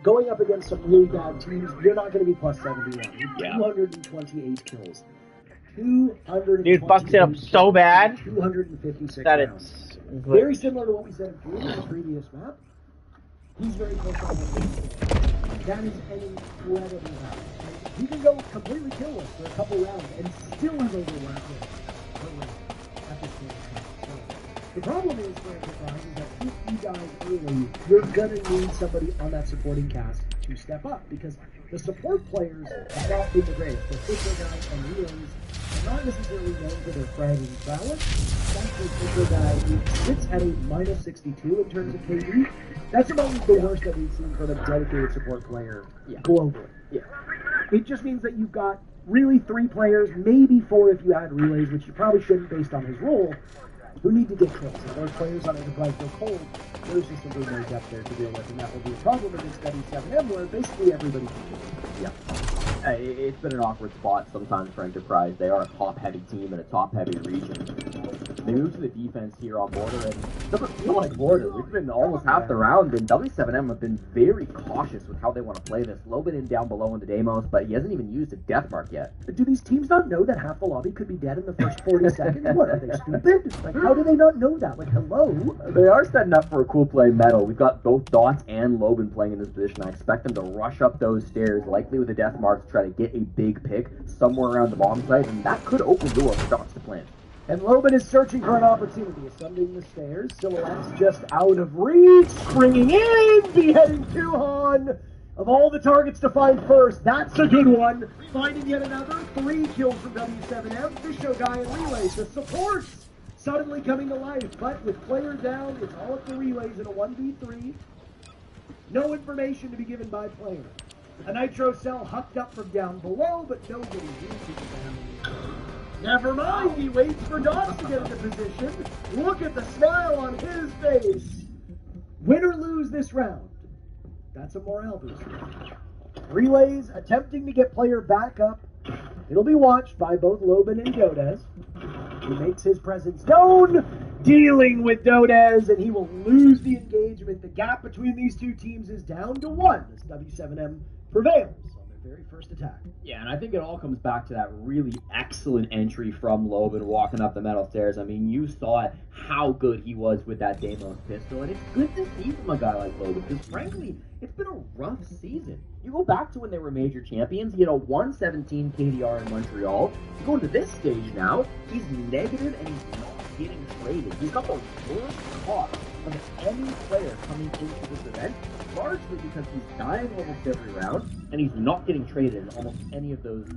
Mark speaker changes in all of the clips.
Speaker 1: going up against some really bad teams, you're not going to be plus 71.
Speaker 2: Yeah.
Speaker 1: 228 kills. 228
Speaker 2: Dude fucks it up so bad
Speaker 1: 256
Speaker 2: that
Speaker 1: rounds.
Speaker 2: it's
Speaker 1: Very similar to what we said in the previous map. He's very close on the base. That is an incredible map. He can go completely killless for a couple rounds and still have overlapped it at this point. The problem is for Enterprise is that if you die early, you're gonna need somebody on that supporting cast to step up because the support players have not been the greatest. The Fisher guys and Leos are not necessarily known for their fragging prowess. Thankfully, Fisher guy sits at a minus 62 in terms of KD. That's about the worst that we've seen from a dedicated support player globally. Yeah. It just means that you've got really 3 players, maybe 4 if you add relays, which you probably shouldn't based on his role, who need to get kills. If those players on Enterprise go cold, there's just simply no depth there to deal with, and that will be a problem against W7M, where basically everybody can kill.
Speaker 3: Yeah. It's been an awkward spot sometimes for Enterprise. They are a top-heavy team in a top-heavy region. They move to the defense here on border, and it doesn't feel like border. We've been almost half the round, and W7M have been very cautious with how they want to play this. Loban in down below into Deimos, but he hasn't even used a death mark yet.
Speaker 1: Do these teams not know that half the lobby could be dead in the first 40 seconds? What, are they stupid? Like, how do they not know that? Like, hello?
Speaker 3: They are setting up for a cool play metal. We've got both Dots and Loban playing in this position. I expect them to rush up those stairs, likely with a death mark, to try to get a big pick somewhere around the bomb site, and that could open the door for Dots to plant.
Speaker 1: And Loban is searching for an opportunity, ascending the stairs. Silhouette's just out of reach, springing in, beheading Kuhan. Of all the targets to find first, that's a good one. Finding yet another, 3 kills from W7M. This show guy in relays, the supports suddenly coming to life. But with player down, it's all up to relays in a 1v3. No information to be given by player. A nitro cell hucked up from down below, but nobody uses them. Never mind, he waits for Dots to get into position. Look at the smile on his face. Win or lose this round. That's a morale booster. Relays attempting to get player back up. It'll be watched by both Loban and Dodez. He makes his presence known, dealing with Dodez, and he will lose the engagement. The gap between these two teams is down to 1 as W7M prevails on their very first attack.
Speaker 3: Yeah, and I think it all comes back to that really excellent entry from Loban walking up the metal stairs. I mean, you saw it, how good he was with that Deimos pistol, and it's good to see from a guy like Loban, because frankly, it's been a rough season. You go back to when they were major champions, he had a 117 KDR in Montreal. You go into this stage now, he's negative and he's not getting traded. He's got the worst cost of any player coming into this event, largely because he's dying almost every round, and he's not getting traded in almost any of those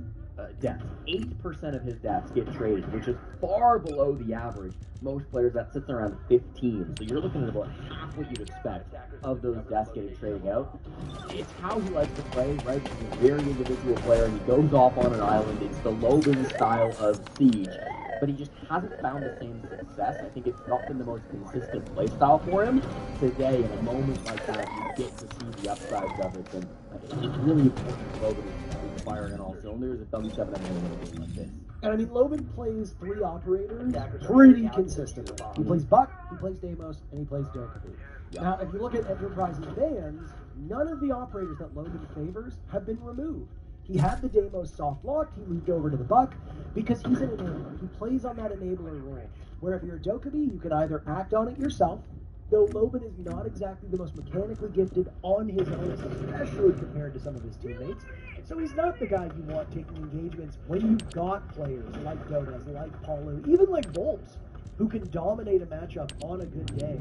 Speaker 3: deaths. 8% of his deaths get traded, which is far below the average. Most players, that sits around 15. So you're looking at about half what you'd expect of those deaths getting traded out. It's how he likes to play, right? He's a very individual player, and he goes off on an island. It's the Loban style of Siege. But he just hasn't found the same success. I think it's not been the most consistent playstyle for him. Today, in a moment like that, you get to see the upsides of it, and it's really important for Loban to be firing on all cylinders if W7M in a game like this.
Speaker 1: And I mean, Loban plays 3 operators pretty consistently. He plays Buck, he plays Deimos, and he plays Dokkaebi. Yeah. Now, if you look at Enterprise's bans, none of the operators that Loban favors have been removed. He had the Deimos soft locked, he moved over to the Buck, because he's an enabler. He plays on that enabler role, where if you're a Dokkaebi, you can either act on it yourself, though Loban is not exactly the most mechanically gifted on his own, especially compared to some of his teammates. So he's not the guy you want taking engagements when you've got players like Dodez, like Paulo, even like Volps, who can dominate a matchup on a good day.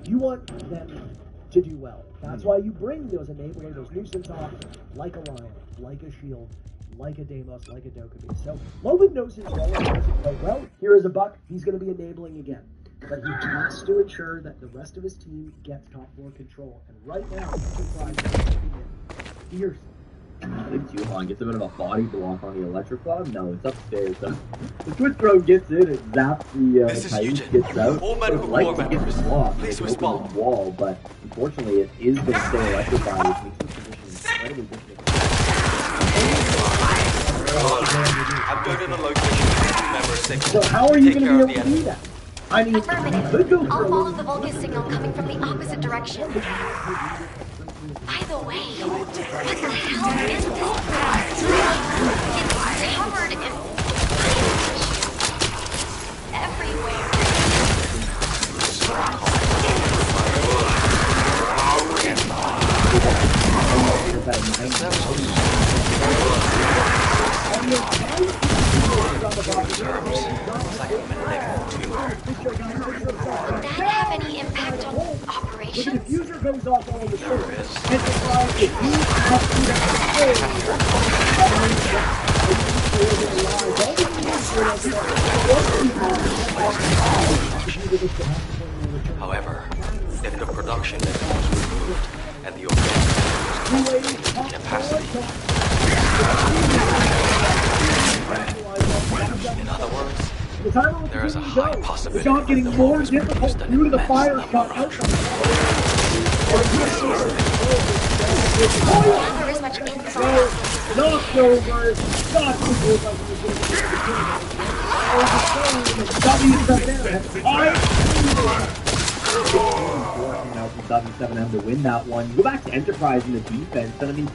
Speaker 1: You want them to do well. That's why you bring those enablers, those nuisance off, like a Lion, like a Shield, like a Deimos, like a Dokkaebi. So Loban knows his role and knows it quite well. Here is a Buck. He's going to be enabling again. But he has to ensure that the rest of his team gets top floor control. And right now, Enterprise is taking it fiercely.
Speaker 3: I think Juhan gets a bit of a body block on the electric club. No, it's upstairs. So the Twitch Pro gets in, it zaps the Coyote, gets out.
Speaker 4: All medical corps members, please respond.
Speaker 3: Wall, but unfortunately, it is going to stay electrified, which makes the position incredibly difficult.
Speaker 4: I'm going to the location. Remember,
Speaker 1: so how are you going to be able to do that? I mean,
Speaker 5: I'll follow the Vulgus signal coming from the opposite direction. By the way. What the hell is this place? It's covered in everywhere. Would that have any impact on operations?
Speaker 1: The diffuser goes off all the time. Enterprise, if you have
Speaker 4: However, if the production method was removed and the organic capacity, in other words, there is a high possibility
Speaker 1: the job getting
Speaker 4: that the
Speaker 1: more
Speaker 4: focus
Speaker 1: difficult
Speaker 4: produced an
Speaker 1: due to the
Speaker 4: immense
Speaker 1: fire
Speaker 4: number
Speaker 1: shot
Speaker 4: of
Speaker 1: outcome.
Speaker 5: There is much insight.
Speaker 1: Knocked over, knocked
Speaker 3: W7M to win that one. You go back to Enterprise in the defense, and I mean,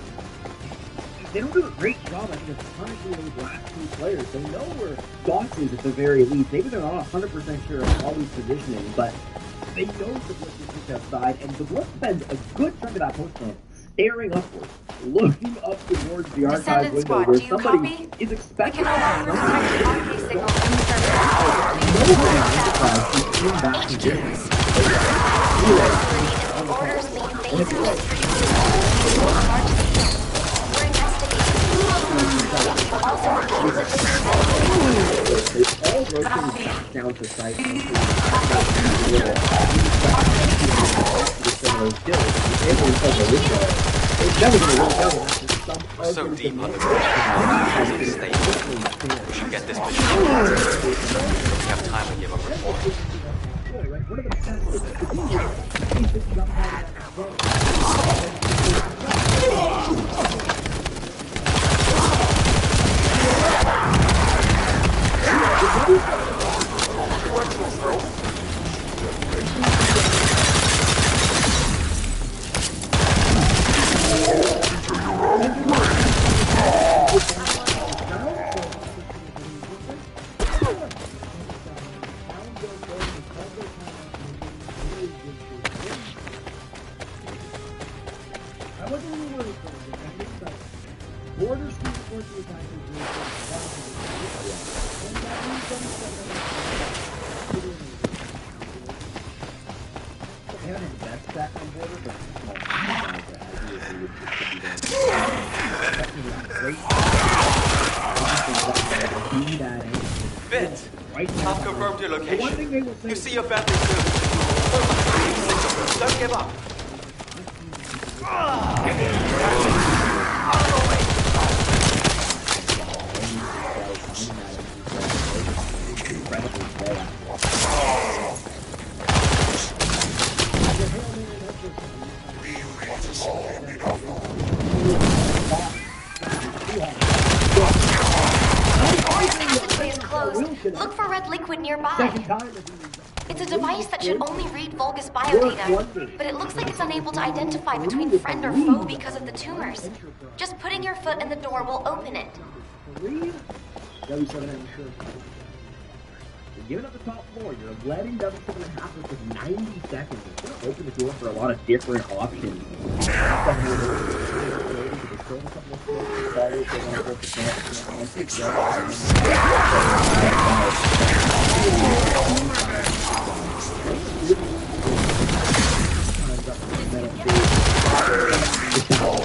Speaker 3: they don't do a great job, I think, of punishing those last two players. They know where Doc is at the very least. Maybe they're not 100% sure of all these positioning, but they know the Blitz is just outside, and the Blitz spends a good chunk of that postman staring upwards, looking up towards the archive
Speaker 5: Descendant
Speaker 3: window
Speaker 5: squad,
Speaker 3: where
Speaker 5: do you
Speaker 3: somebody
Speaker 5: copy?
Speaker 3: is
Speaker 5: We
Speaker 3: expecting
Speaker 5: can no longer detect the RK signal from the HQs. Orders mean phasers producing large signals. We're investigating. Also accused of
Speaker 3: They all rotate down to site. It's never going to work out.
Speaker 4: we're so deep underground as we stay. We should get this mission. We have time to give a report. Vince, I've confirmed your location. You see your family soon. Don't give up.
Speaker 5: Look for red liquid nearby. It's a device that should only read Vulgus biodata, but it looks like it's unable to identify between friend or foe because of the tumors. Just putting your foot in the door will open it.
Speaker 3: W7M, sure. You're giving up the top floor. You're letting W7M happen for 90 seconds. It's going to open the door for a lot of different options.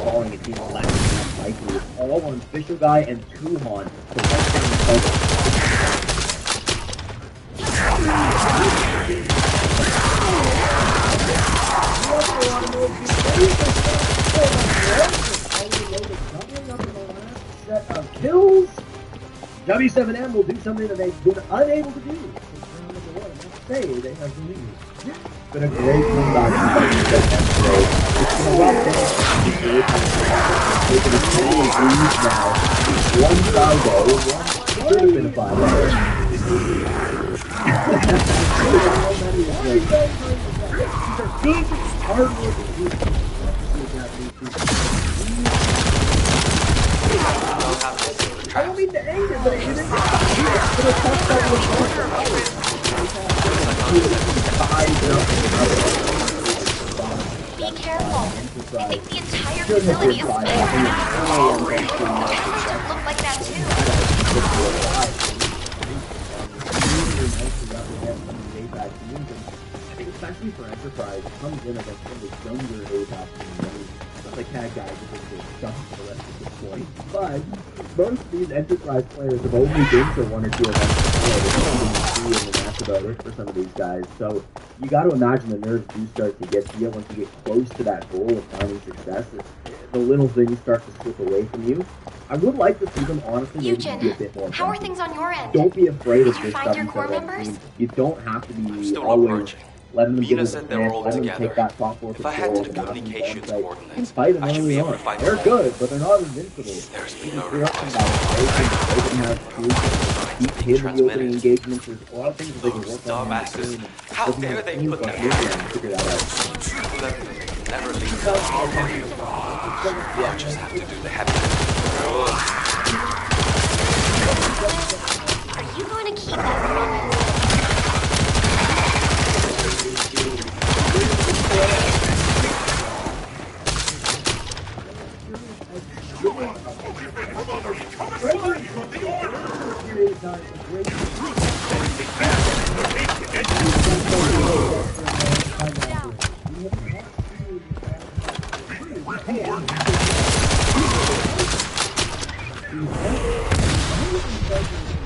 Speaker 3: Falling, it seems less likely. It's all on Official Guy and Kuhan.
Speaker 1: Set of kills. W7M will do something that they've been unable to do. Say they have the lead.
Speaker 3: It's been a great comeback. It's been a rough day. Taking a total of lead now. One salvo, one should have been a 5.
Speaker 1: These are good, hard-working people. I don't mean to anger, but it didn't.
Speaker 5: Be careful. I think the entire facility is spinning out. It should look like that too.
Speaker 3: Especially for Enterprise, it comes in against some of the younger APAC teams. Not like that guys who think they jump for the rest of the point. But most of these Enterprise players have only been to one or two events before. And that's about it for some of these guys. So you got to imagine the nerves do start to get to you once you get close to that goal of finding success. The little things start to slip away from you. I would like to see them honestly maybe be a bit more.
Speaker 5: How are things on your end?
Speaker 3: Don't be afraid of
Speaker 5: Did you
Speaker 3: this
Speaker 5: find
Speaker 3: stuff.
Speaker 5: your core members?
Speaker 3: You don't have to be
Speaker 4: Still not
Speaker 3: always
Speaker 4: merging.
Speaker 3: letting them
Speaker 4: Mina
Speaker 3: get
Speaker 4: said
Speaker 3: in
Speaker 4: they
Speaker 3: the
Speaker 4: were all
Speaker 3: let them
Speaker 4: together.
Speaker 3: take that top floor
Speaker 4: If I head to the
Speaker 3: control,
Speaker 4: communications
Speaker 3: and
Speaker 4: coordinates,
Speaker 3: fight them
Speaker 4: I should
Speaker 3: early
Speaker 4: be able
Speaker 3: on.
Speaker 4: to find
Speaker 3: They're
Speaker 4: them.
Speaker 3: good, but they're not invincible.
Speaker 4: There's
Speaker 3: You
Speaker 4: no
Speaker 3: can clear up some
Speaker 4: request.
Speaker 3: battles. They can have tools to keep hidden in the opening engagements. There's a lot of things that they can
Speaker 4: Those
Speaker 3: work on.
Speaker 4: dumbasses. How dare they put that
Speaker 3: figure that out.
Speaker 4: Never leave them. We'll just have to do the heavy lifting.
Speaker 5: Are you going to keep that promise?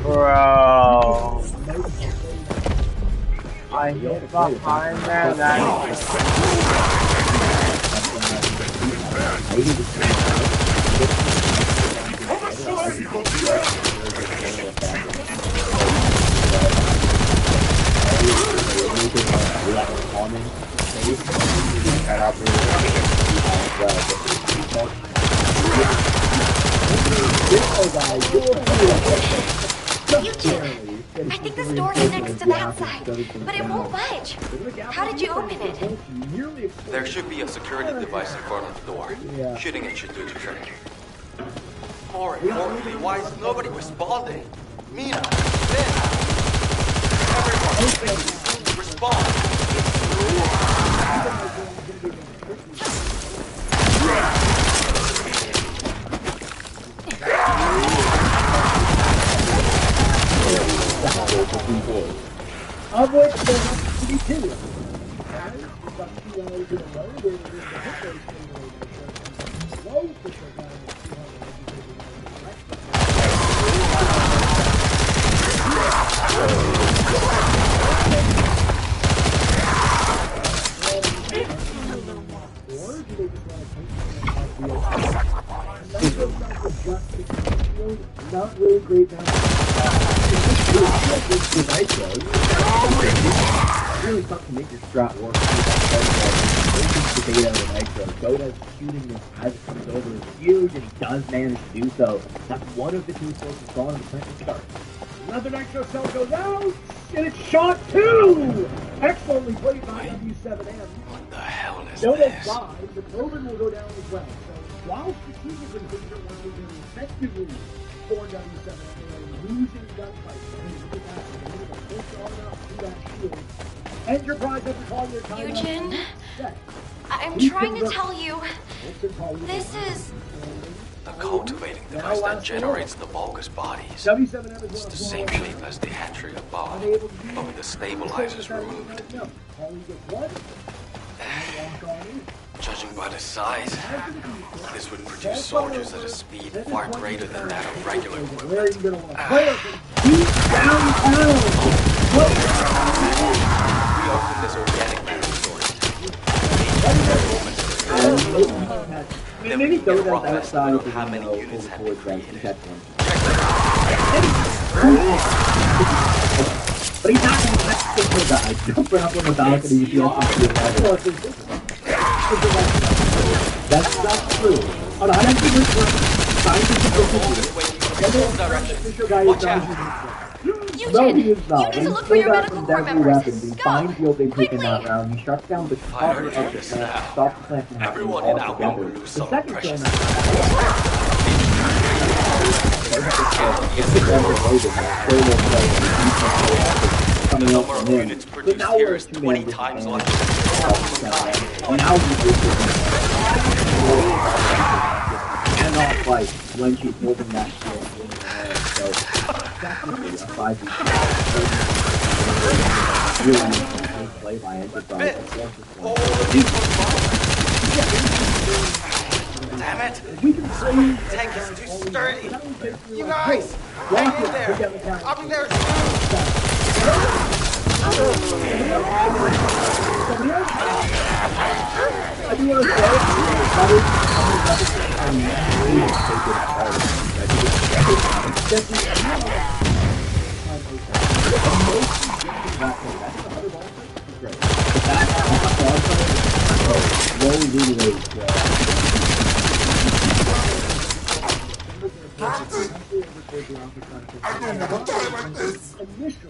Speaker 2: Bro. I hit behind there, that
Speaker 5: Eugene, I think this door connects to that side, but it won't budge. How did you open it?
Speaker 4: There should be a security device in front of the door. Shooting it should do the trick. More importantly, why is nobody responding? Mina, Ben, everyone, please, respond.
Speaker 1: Of which there has to be two. We've got 2 hours in a row where there is a hit rate simulator. Low for the guy not really great now.
Speaker 3: It's really tough to make your strat work. The data of the Nitro. Dota's shooting this as it comes over is huge, and he does manage to do so. That's one of the two sources gone in the second start.
Speaker 1: Another Nitro cell goes out, and it's shot 2! Excellently played by W7M.
Speaker 4: What the hell is
Speaker 1: Dota's
Speaker 4: this?
Speaker 1: died, but Logan will go down as well. So while strategically things are working very effectively for W7M, they are losing gunfights. Enterprise doesn't call your time.
Speaker 5: Eugene, I'm trying to tell you, this is...
Speaker 4: The cultivating device that generates the Vulgus bodies.
Speaker 1: W7M is
Speaker 4: It's the same shape as the hatchery above, but with the stabilizers removed. Judging by the size, this would produce soldiers at a speed far greater than that of regular
Speaker 1: Where are you
Speaker 4: equipment.
Speaker 1: going to want to play? Deep downtown!
Speaker 4: We open this organic food source. Then we can get a rough estimate of how many units have been created.
Speaker 3: But he's not going to let the guy jump up on the balcony if he has to. That's not true. On a scientific
Speaker 4: Direction. Watch out!
Speaker 5: Nugent,
Speaker 3: No, he is not.
Speaker 5: you need to
Speaker 3: When
Speaker 5: look
Speaker 3: he
Speaker 5: for your
Speaker 3: pulled out
Speaker 5: medical
Speaker 3: from
Speaker 5: corps
Speaker 3: Deadly
Speaker 5: members.
Speaker 3: Weapons, he
Speaker 5: Go!
Speaker 3: finds the opening taken
Speaker 5: Quickly!
Speaker 3: that round. He shuts down the cover of the plant, stops the plant from happening
Speaker 4: Everyone in our
Speaker 3: altogether.
Speaker 4: will lose
Speaker 3: The
Speaker 4: some
Speaker 3: second kill
Speaker 4: precious.
Speaker 3: now.
Speaker 4: The number of units produced here is 20 times larger than
Speaker 3: Now he's cannot fight when she's holding that shield in her hand. So definitely a 5v. Really nice play by Enterprise.
Speaker 4: all of these were damn it! Tank is too sturdy! You guys! Hang in there! I'll be there soon!
Speaker 3: I do want to say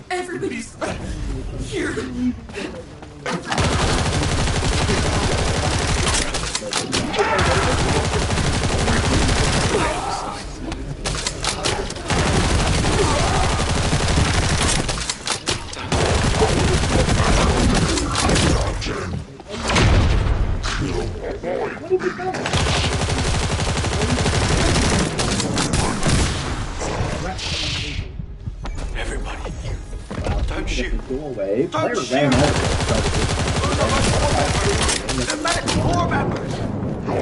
Speaker 6: Everybody's here.
Speaker 4: Everybody, don't shoot!
Speaker 3: Go away.
Speaker 4: Don't
Speaker 3: Player
Speaker 4: shoot!
Speaker 3: ran over.
Speaker 4: The medical corps members!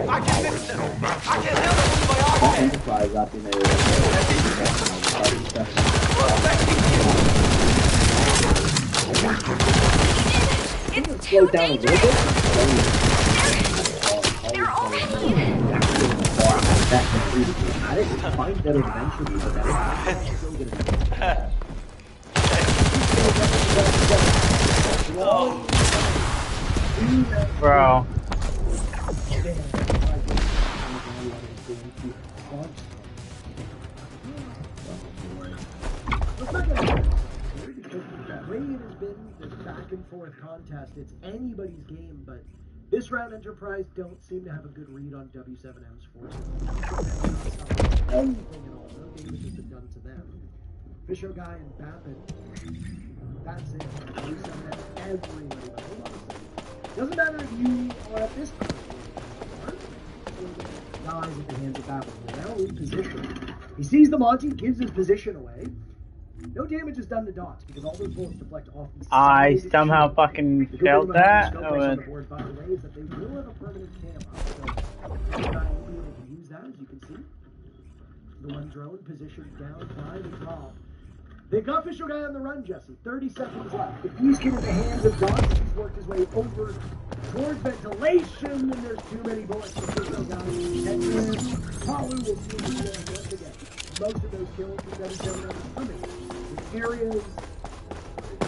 Speaker 4: I can fix them! I can heal them with my oxygen!
Speaker 3: Enterprise up in there.
Speaker 5: It's
Speaker 3: Slow
Speaker 5: too
Speaker 3: down a little
Speaker 5: dangerous!
Speaker 3: bit.
Speaker 5: They're all pain!
Speaker 3: Find that eventually, but that is still gonna
Speaker 2: Bro.
Speaker 1: The way it has been, this back and forth contest, it's anybody's game, but this round Enterprise don't seem to have a good read on W7M's forces. Anything at all. No damage has been done to them. Fisher Guy and Babbitt, that's it. W7M, everybody. But hold on a second. Doesn't matter if you are at this point. Dies at the hands of Babbitt. They're now in position. He sees the Monty, gives his position away. No damage is done to Dots because all those bullets deflect off the
Speaker 2: I
Speaker 1: side
Speaker 2: somehow
Speaker 1: shield.
Speaker 2: fucking
Speaker 1: The good thing
Speaker 2: felt
Speaker 1: about
Speaker 2: that.
Speaker 1: the scope race on the board, by the way, is that they will have a permanent cam up. So this guy will be able to use that, as you can see. The one drone positioned down by the top. They've got Official Guy on the run, Jesse. 30 seconds left. If he's getting the hands of Dots, he's worked his way over towards ventilation, and there's too many bullets for Official Guy. And then Palu will see him once again. Most of those kills from W7M are coming. Areas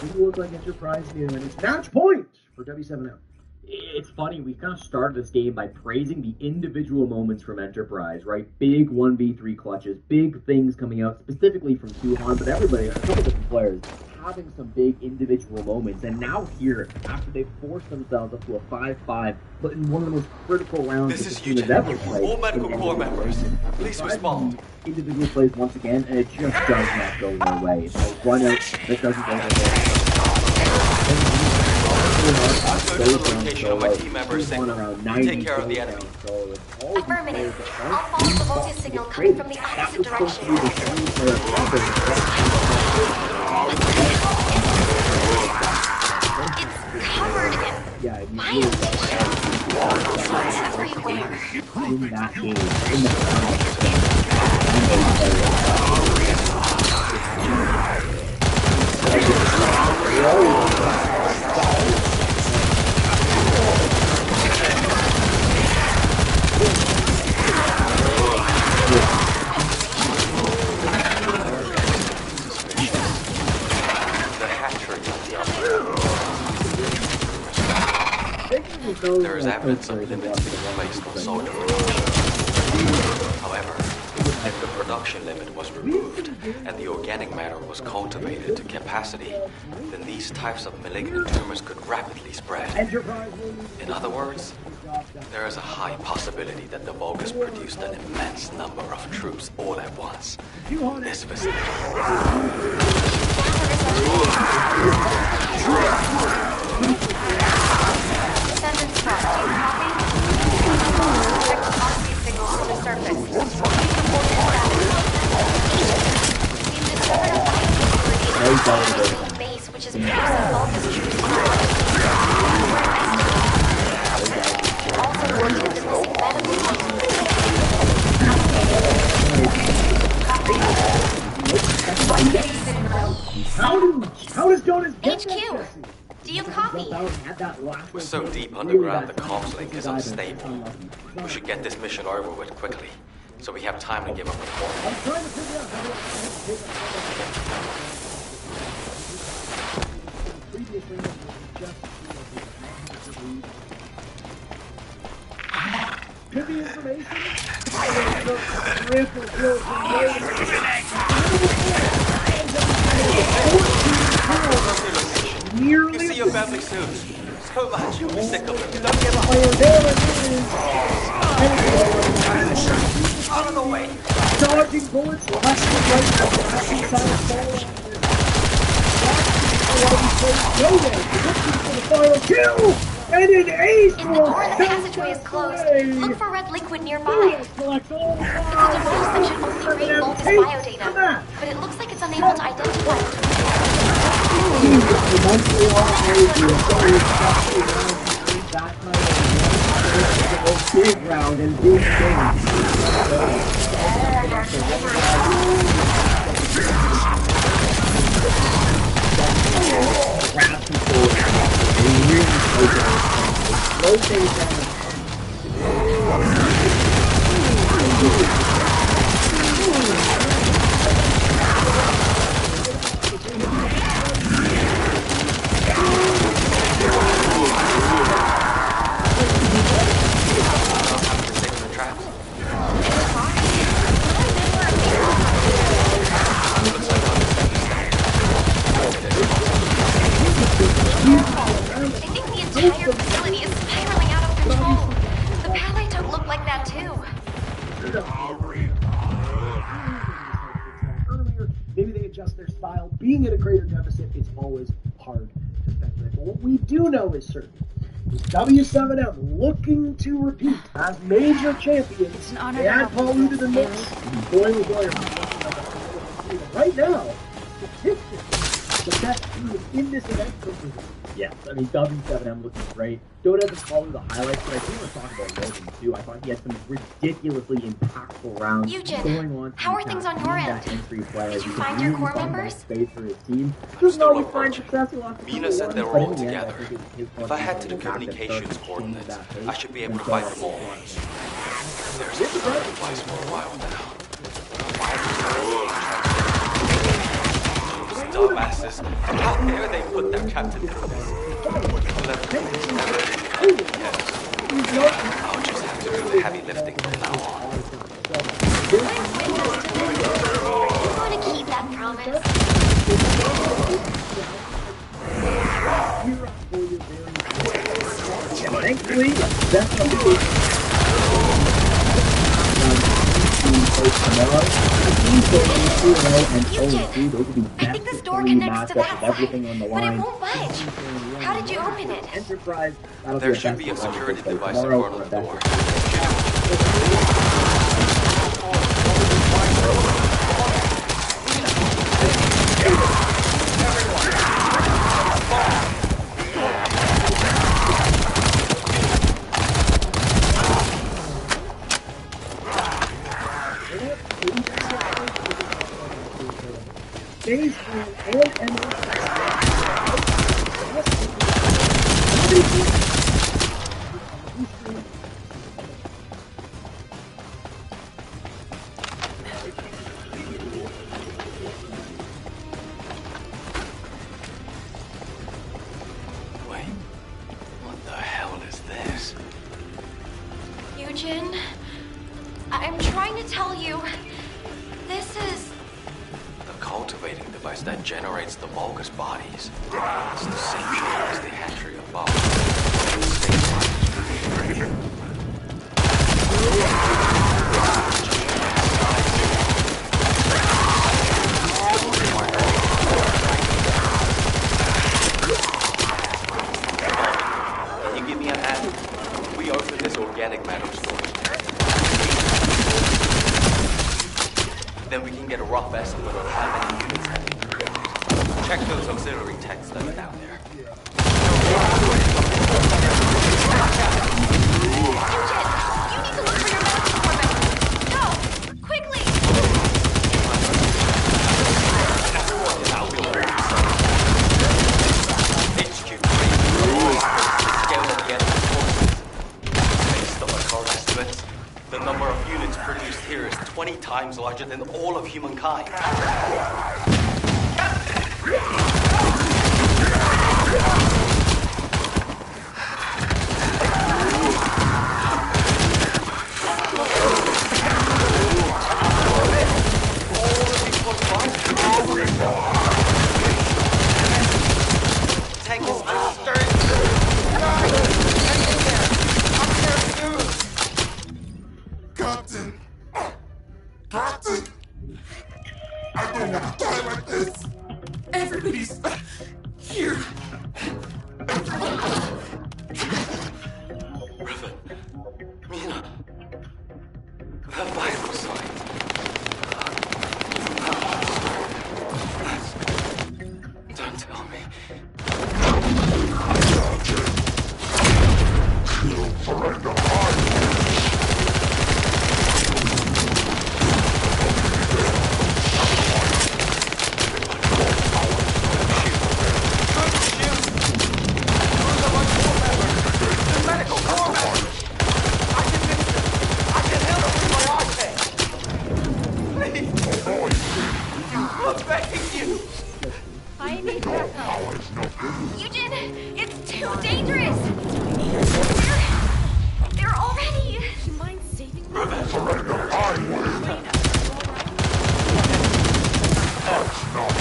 Speaker 1: it look like Enterprise knew, and it's match point for W7M.
Speaker 3: It's funny, we kind of started this game by praising the individual moments from Enterprise, right? Big 1v3 clutches, big things coming out specifically from Suhan, but everybody, a couple different players, having some big individual moments. And now here, after they've forced themselves up to a 5-5, but in one of the most critical rounds
Speaker 4: This
Speaker 3: that
Speaker 4: is
Speaker 3: the team has
Speaker 4: Eugene.
Speaker 3: ever played.
Speaker 4: All medical corps members, please respond.
Speaker 3: Individual plays once again, and it just does not go their way. So run out, that doesn't go their way.
Speaker 4: I'll go to the location of my team member's signal. Take care of the enemy.
Speaker 5: Affirmative. I'll follow the Volta signal coming from the opposite direction. It's covered in violation. It's everywhere.
Speaker 3: In that game, in
Speaker 4: There is evidence of limits being placed on soldier production. However, if the production limit was removed and the organic matter was cultivated to capacity, then these types of malignant tumors could rapidly spread. In other words, there is a high possibility that the Vulgus produced an immense number of troops all at once in this vicinity.
Speaker 5: Descendant squad, do you copy? Check the heartbeat signals from the surface. We've discovered a biosecurity base which is producing Vulgus troops. Also working with missing medical
Speaker 1: How does Jonas get
Speaker 5: HQ,
Speaker 1: that?
Speaker 5: do you copy?
Speaker 4: We're so deep underground the comms link is unstable. We should get this mission over with quickly, so we have time to give a report.
Speaker 1: I'm trying to figure out how could be information.
Speaker 4: You see your family soon. So much, you'll be sick of them. Don't give up. Out of the way.
Speaker 1: Dodging bullets, left and right, passing side of looking for the final kill, and an ace.
Speaker 5: If the door in the passageway is closed, look for red liquid nearby. It's a device that should only read Vulgus biodata, but it looks like it's unable to identify it.
Speaker 1: Big round and big things. Slow things down.
Speaker 5: entire facility is spiraling out of control. The path I took looked like that too.
Speaker 1: Earlier, maybe they adjust their style. Being at a greater deficit, it's always hard to speculate. But what we do know is certain. W7M looking to repeat as major champions. They add Paulu to the mix. Boy, oh boy, right now, statistically, the best team in this event.
Speaker 3: Yes, I mean, W7M looking great. Don't have to follow the highlights, but I do want to talk about Logan, too. I thought he had some ridiculously impactful rounds going on.
Speaker 5: How are things on your end? Did you find your core members?
Speaker 3: Space for his team.
Speaker 4: Still approaching. Mina said they were all together. If I head to the communications coordinates, I should be able to find them all. There's a third device for a while now. Dumbasses. How dare they put their captain through this? I'll just have to do the heavy lifting from now on.
Speaker 5: I'm going to keep that promise.
Speaker 1: Thankfully, definitely.
Speaker 5: Eugene, I think this door connects to that side, but it won't budge. How did you open it?
Speaker 4: There should be a security device in front of the door. cultivating device that generates the Vulgus bodies. It's the same shit as the hatchery above. Can you give me a hand? We open this organic matter storage. Then we can get a rough estimate on how many units have been produced. Check those auxiliary techs that are down there.
Speaker 5: You need to look for your medical corps members. Go! Quickly!
Speaker 4: Everyone is out there. HQ 3. Scale of the enemy's forces. Based on the current estimates, the number of units produced here is 20 times larger than all of humankind. Tank is just stirring.
Speaker 6: Captain! Captain! I don't want to die like this! Everybody's here!
Speaker 4: Riven, Mina, the vital sign. Don't tell me.
Speaker 6: You surrender hard!
Speaker 5: I need backup. Eugene, it's too dangerous. They're already. Do you mind saving me?
Speaker 6: Surrender, I win! That's not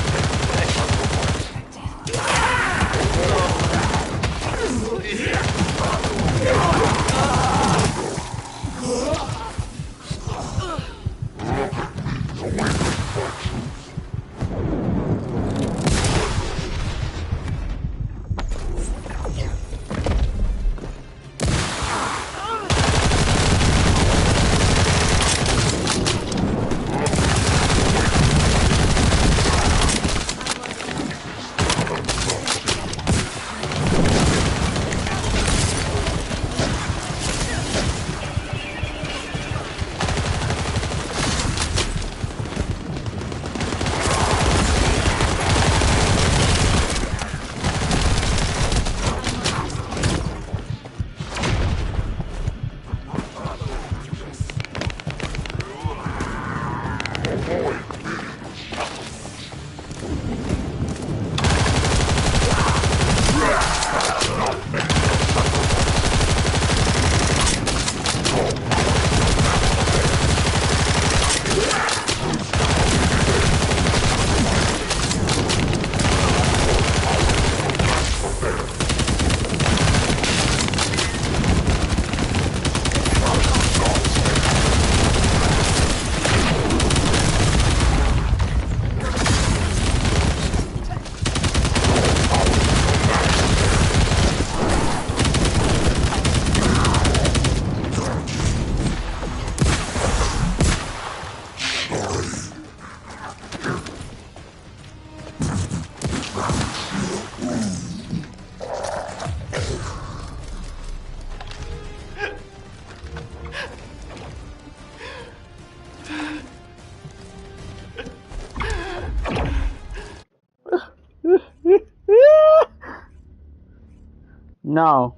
Speaker 2: No.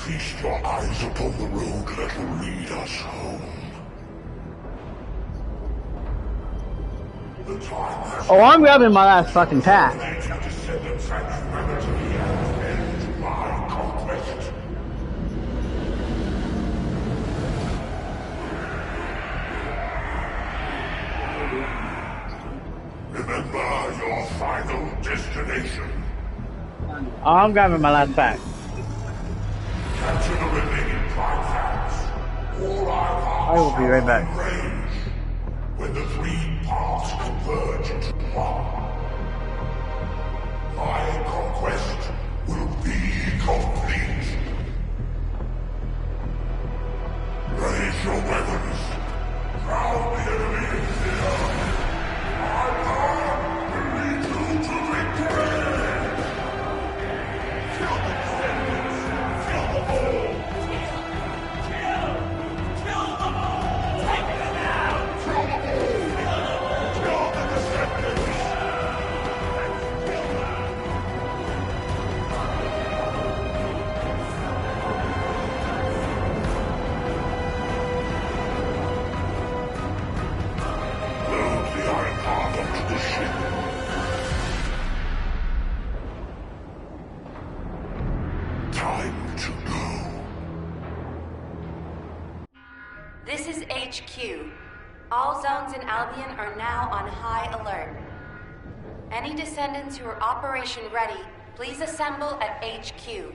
Speaker 6: Feast your eyes upon the road that will lead us home. The time has
Speaker 2: Oh, I'm grabbing my last fucking pack.
Speaker 6: come. Descendants and humanity and end my conquest. Remember your final destination.
Speaker 2: Oh, I'm grabbing my last pack.
Speaker 6: Capture the remaining prime facts. All our
Speaker 2: I will be right back.
Speaker 6: range. When the three paths converge into one, my conquest will be complete. Raise your weapons. Drown the enemy in fear. My power will lead you to victory. Kill the descendants. Kill them all. Kill them all. Take them out. Kill them all. Kill the descendants. Load the Iron Heart onto the ship. Time to go.
Speaker 5: This is HQ. All zones in Albion are now on high alert. Any descendants who are operation ready, please assemble at HQ.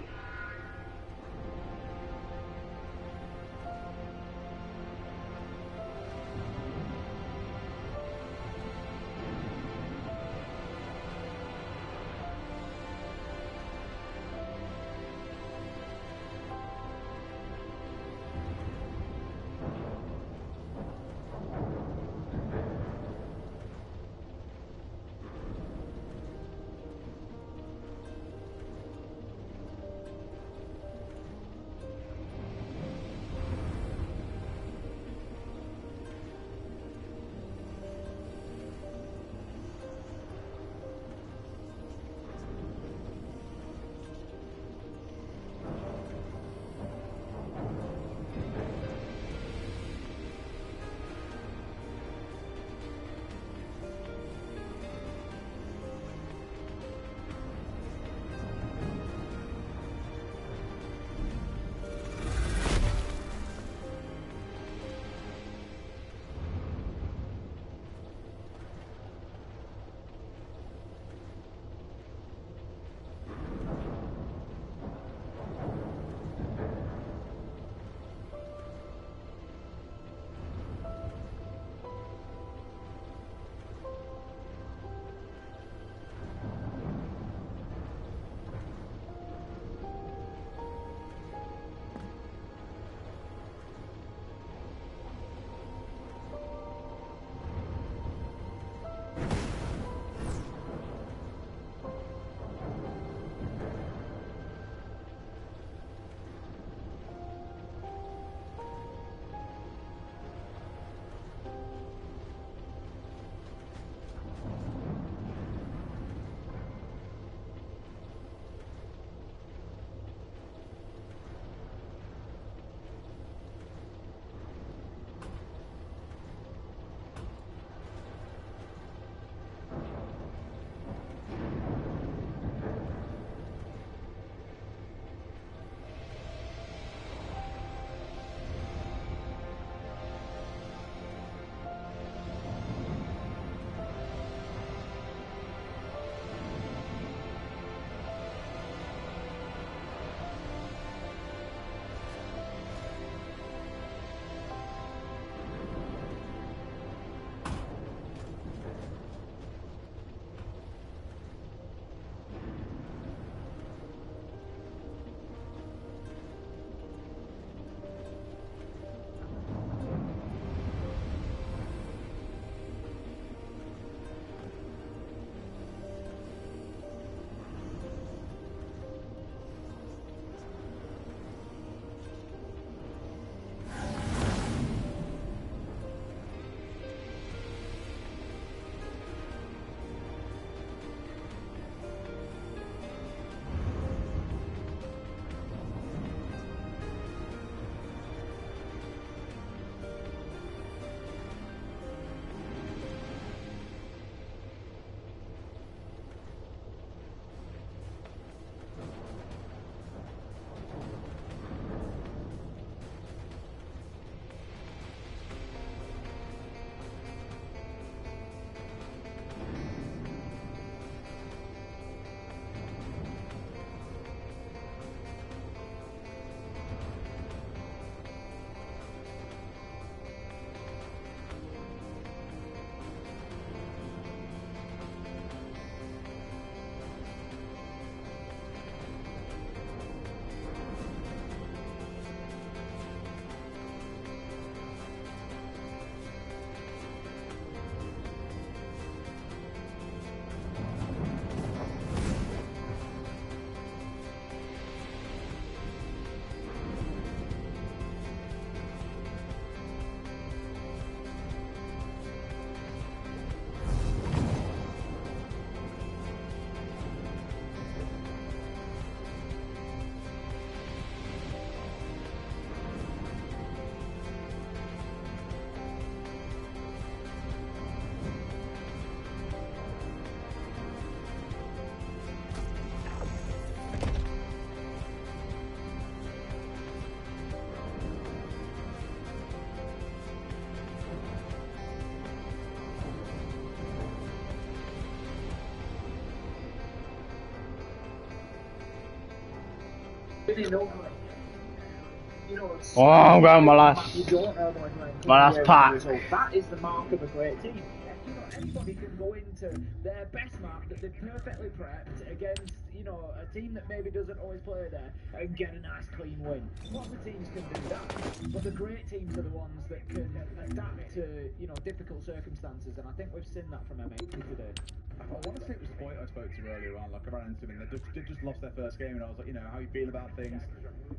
Speaker 2: Oh, I'm going my last pack.
Speaker 1: That is the mark of a great team. You know, anybody can go into their best map that they've perfectly prepped against, you know, a team that maybe doesn't always play there and get a nice clean win. Lots of teams can do that, but the great teams are the ones that can adapt to, you know, difficult circumstances, and I think we've seen that from M80 today.
Speaker 7: I want to say it was Foyt I spoke to earlier on, like I ran into him and they just lost their first game and I was like, you know, how you feel about things?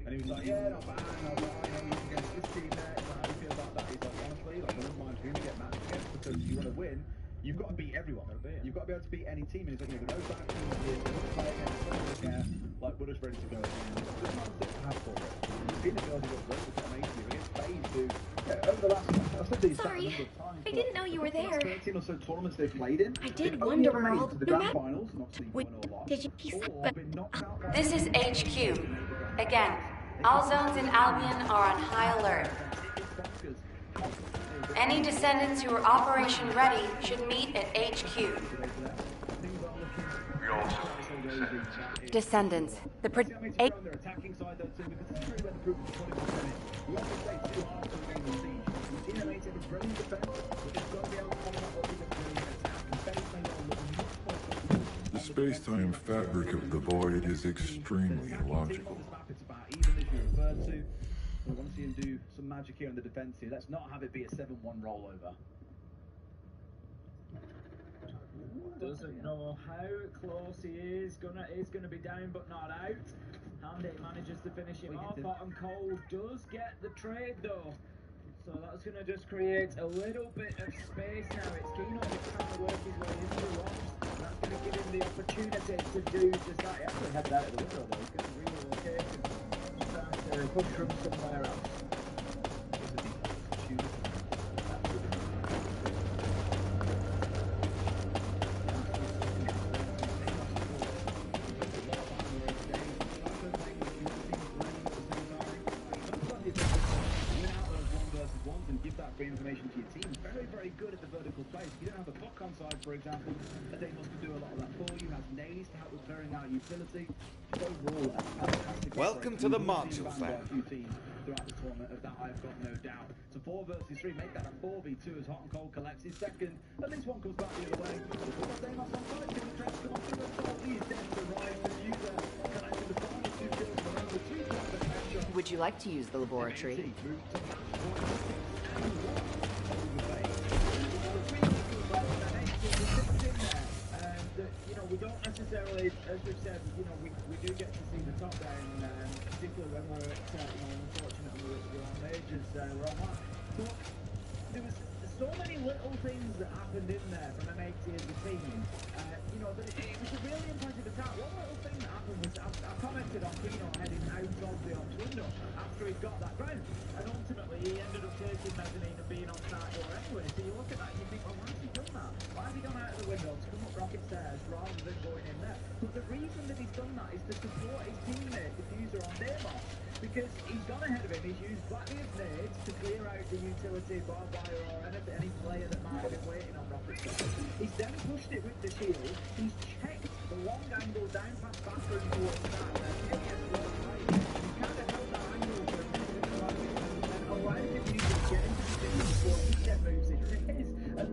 Speaker 7: And he was like, yeah, not bad. And I was like, you know, against this team there, so how do you feel about that? He's like, honestly, like, I wouldn't mind who you get matched against because you want to win, you've got to beat everyone. You've got to be able to beat any team. And he's like, you know, there's no bad teams here, there's no play against, no one care. Like, we're just ready to go. There's not to have for it. You've seen the building up great with that amazing against FaZe, who, over the last, I've said these
Speaker 5: Sorry,
Speaker 7: number of times,
Speaker 5: I didn't know you were there.
Speaker 7: 13 or so tournaments they've played in.
Speaker 5: I did wonder where all
Speaker 7: the grand finals, and obviously won or lost.
Speaker 5: Did you This is HQ. Again, all zones in Albion are on high alert. Any Descendants who are operation ready should meet at HQ. Descendants. The
Speaker 7: attacking side though too, because this is really where the proof is put in. We also play too hard to remain in siege. We've seen M80 have a brilliant defense, but they've got to be able to follow that up with a brilliant attack. And FaZe may well look much more.
Speaker 6: The space-time fabric of the void is extremely illogical.
Speaker 7: It's about even as you referred to. We want to see him do some magic here in the defense here. Let's not have it be a 7-1 rollover.
Speaker 1: Doesn't know how close he is. Gonna be down but not out. Handy manages to finish him off. Hot and Cold does get the trade though. So that's gonna just create a little bit of space now. It's Keno that's trying to work his way into Robs. That's gonna give him the opportunity to do just that. He actually had that at the window though. He's gonna relocate and try to push from somewhere else.
Speaker 7: Information to your team. Very, very good at the vertical plays. If you don't have a block on side, for example, Deimos can do a lot of that for you. Has nades to help with clearing out utility. Just overall, a fantastic.
Speaker 4: Welcome to the Marshall Flag.
Speaker 7: Throughout the tournament, of that I've got no doubt. So 4 versus 3, make that a 4v2 as Hot and Cold collects his second. At least one comes back the other way. Deimos on side, can the trap come on through the top? He is dead to rise. The user collecting the final 2 kills for number 2.
Speaker 8: Would you like to use the laboratory?
Speaker 1: We don't necessarily, as we've said, we do get to see the top down, particularly when we're at, unfortunately we're on majors, we're on that. But there was so many little things that happened in there from M80 as a team, that it was a really impressive attack. One little thing that happened was, I commented on Keno heading out of the ops window after he got that ground, and ultimately he ended up taking mezzanine and being on start door anyway. So you look at that and you think, well, why has he done that? Why has he gone out of the window to come up rocket stairs rather than going in there? But the reason that he's done that is to support his teammate, Diffuser on Deimos, because he's gone ahead of him. He's used Blackbeard's nades to clear out the utility, barbed wire, or any player that might have been waiting on rocket stairs. He's then pushed it with the shield. He's checked the long angle down past bathroom towards that. He's kind of held that angle for a minute and allowed Diffuser to get into the thing before he then moves his face. And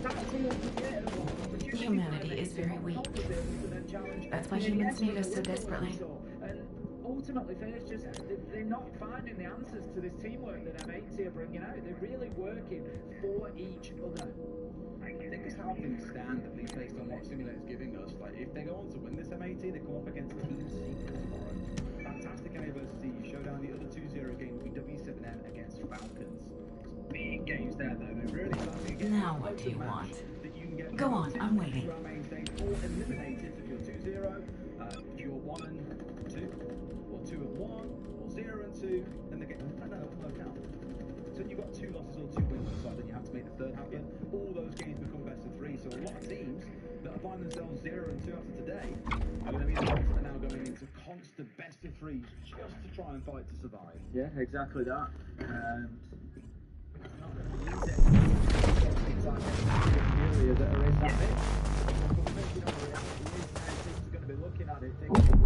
Speaker 1: that's all created a lot of opportunity.
Speaker 8: Humanity is very weak. That's why humans need us so desperately.
Speaker 1: And ultimately, FaZe they're not finding the answers to this teamwork that M80 are bringing out. They're really working for each other.
Speaker 7: I think it's how things stand, at least based on what Simulator's giving us. Like, if they go on to win this M80, they come up against Team Secret tomorrow. Fantastic NA versus EU showdown. The other 2-0 game will be W7M against Falcons. Some big games there, though. They're really exciting again.
Speaker 8: Now what do you want? Go on, I'm waiting.
Speaker 7: All eliminated if you're 2-0, if you're 1 and 2, or 2 and 1, or 0 and 2, then the game. No, count. So you've got 2 losses or 2 wins on the side, then you have to make the third happen. All those games become best of 3. So a lot of teams that are finding themselves 0 and 2 after today are going to be the ones that are now going into constant best of 3s just to try and fight to survive.
Speaker 1: Yeah, exactly that. And it's not going to be easy. That are in that mix. The reality is now teams are going to be looking at it thinking,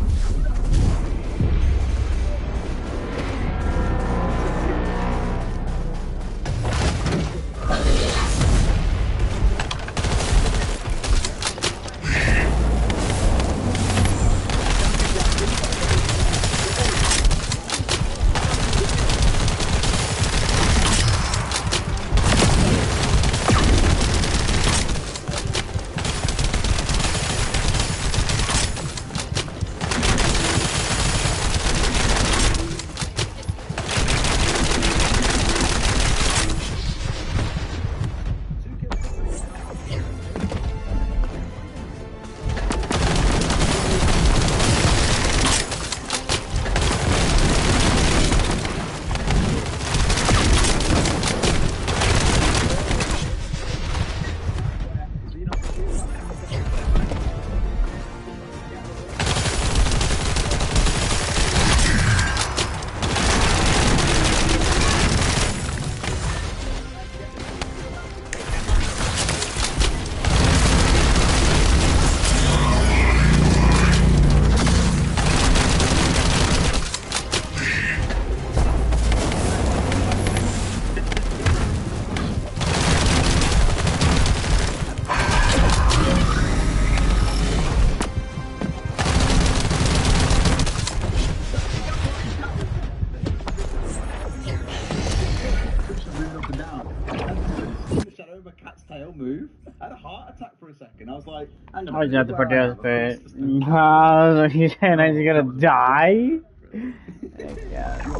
Speaker 2: Oh, he's got to participate. No, he's saying he's gonna die? Thank God.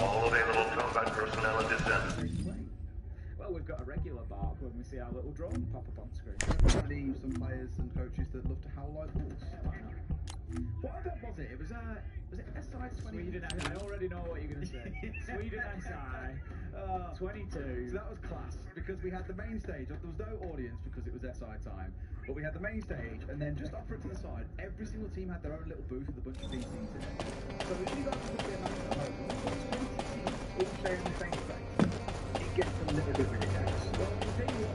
Speaker 6: All available combat personnel and Descendant.
Speaker 7: Well, we've got a regular bark when we see our little drone pop up on screen. Apparently, some players and coaches that love to howl like wolves. What event was it? Was it SI 20? Sweden, I already know what you're going to say. Sweden SI 22. So that was class, because we had the main stage. There was no audience because it was SI time, but we had the main stage, and then just off it to the side, every single team had their own little booth with a bunch of PCs in it. So if you guys could be a match at home, all sharing the same space, it gets a little bit ridiculous. Well, the thing was,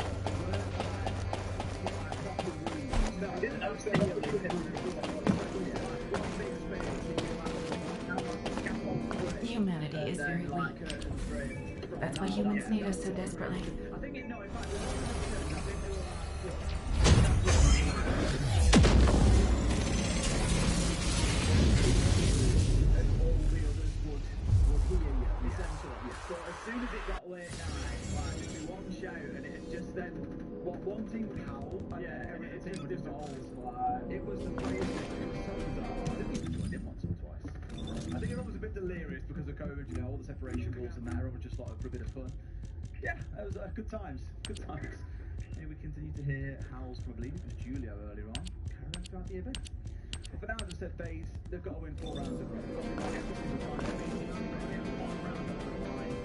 Speaker 7: no, I didn't know
Speaker 8: Humanity is very weak. That's why humans need us so desperately.
Speaker 7: So as soon as it got late night, like there'd be one shout and it just then one team would howl, and it just dissolves. It was the craziest thing. It was so bizarre. I didn't even join in once or twice. I think everyone was a bit delirious because of COVID, you know, all the separation rules and that. Everyone was just like for a bit of fun. Yeah, it was good times. Good times. Here we continue to hear howls from, I believe it was Julio earlier on, carrying on throughout the event. But for now, as I said, FaZe, they've got to win 4 rounds in a row. They've got to win every single time. They've got to get 1 round over the line.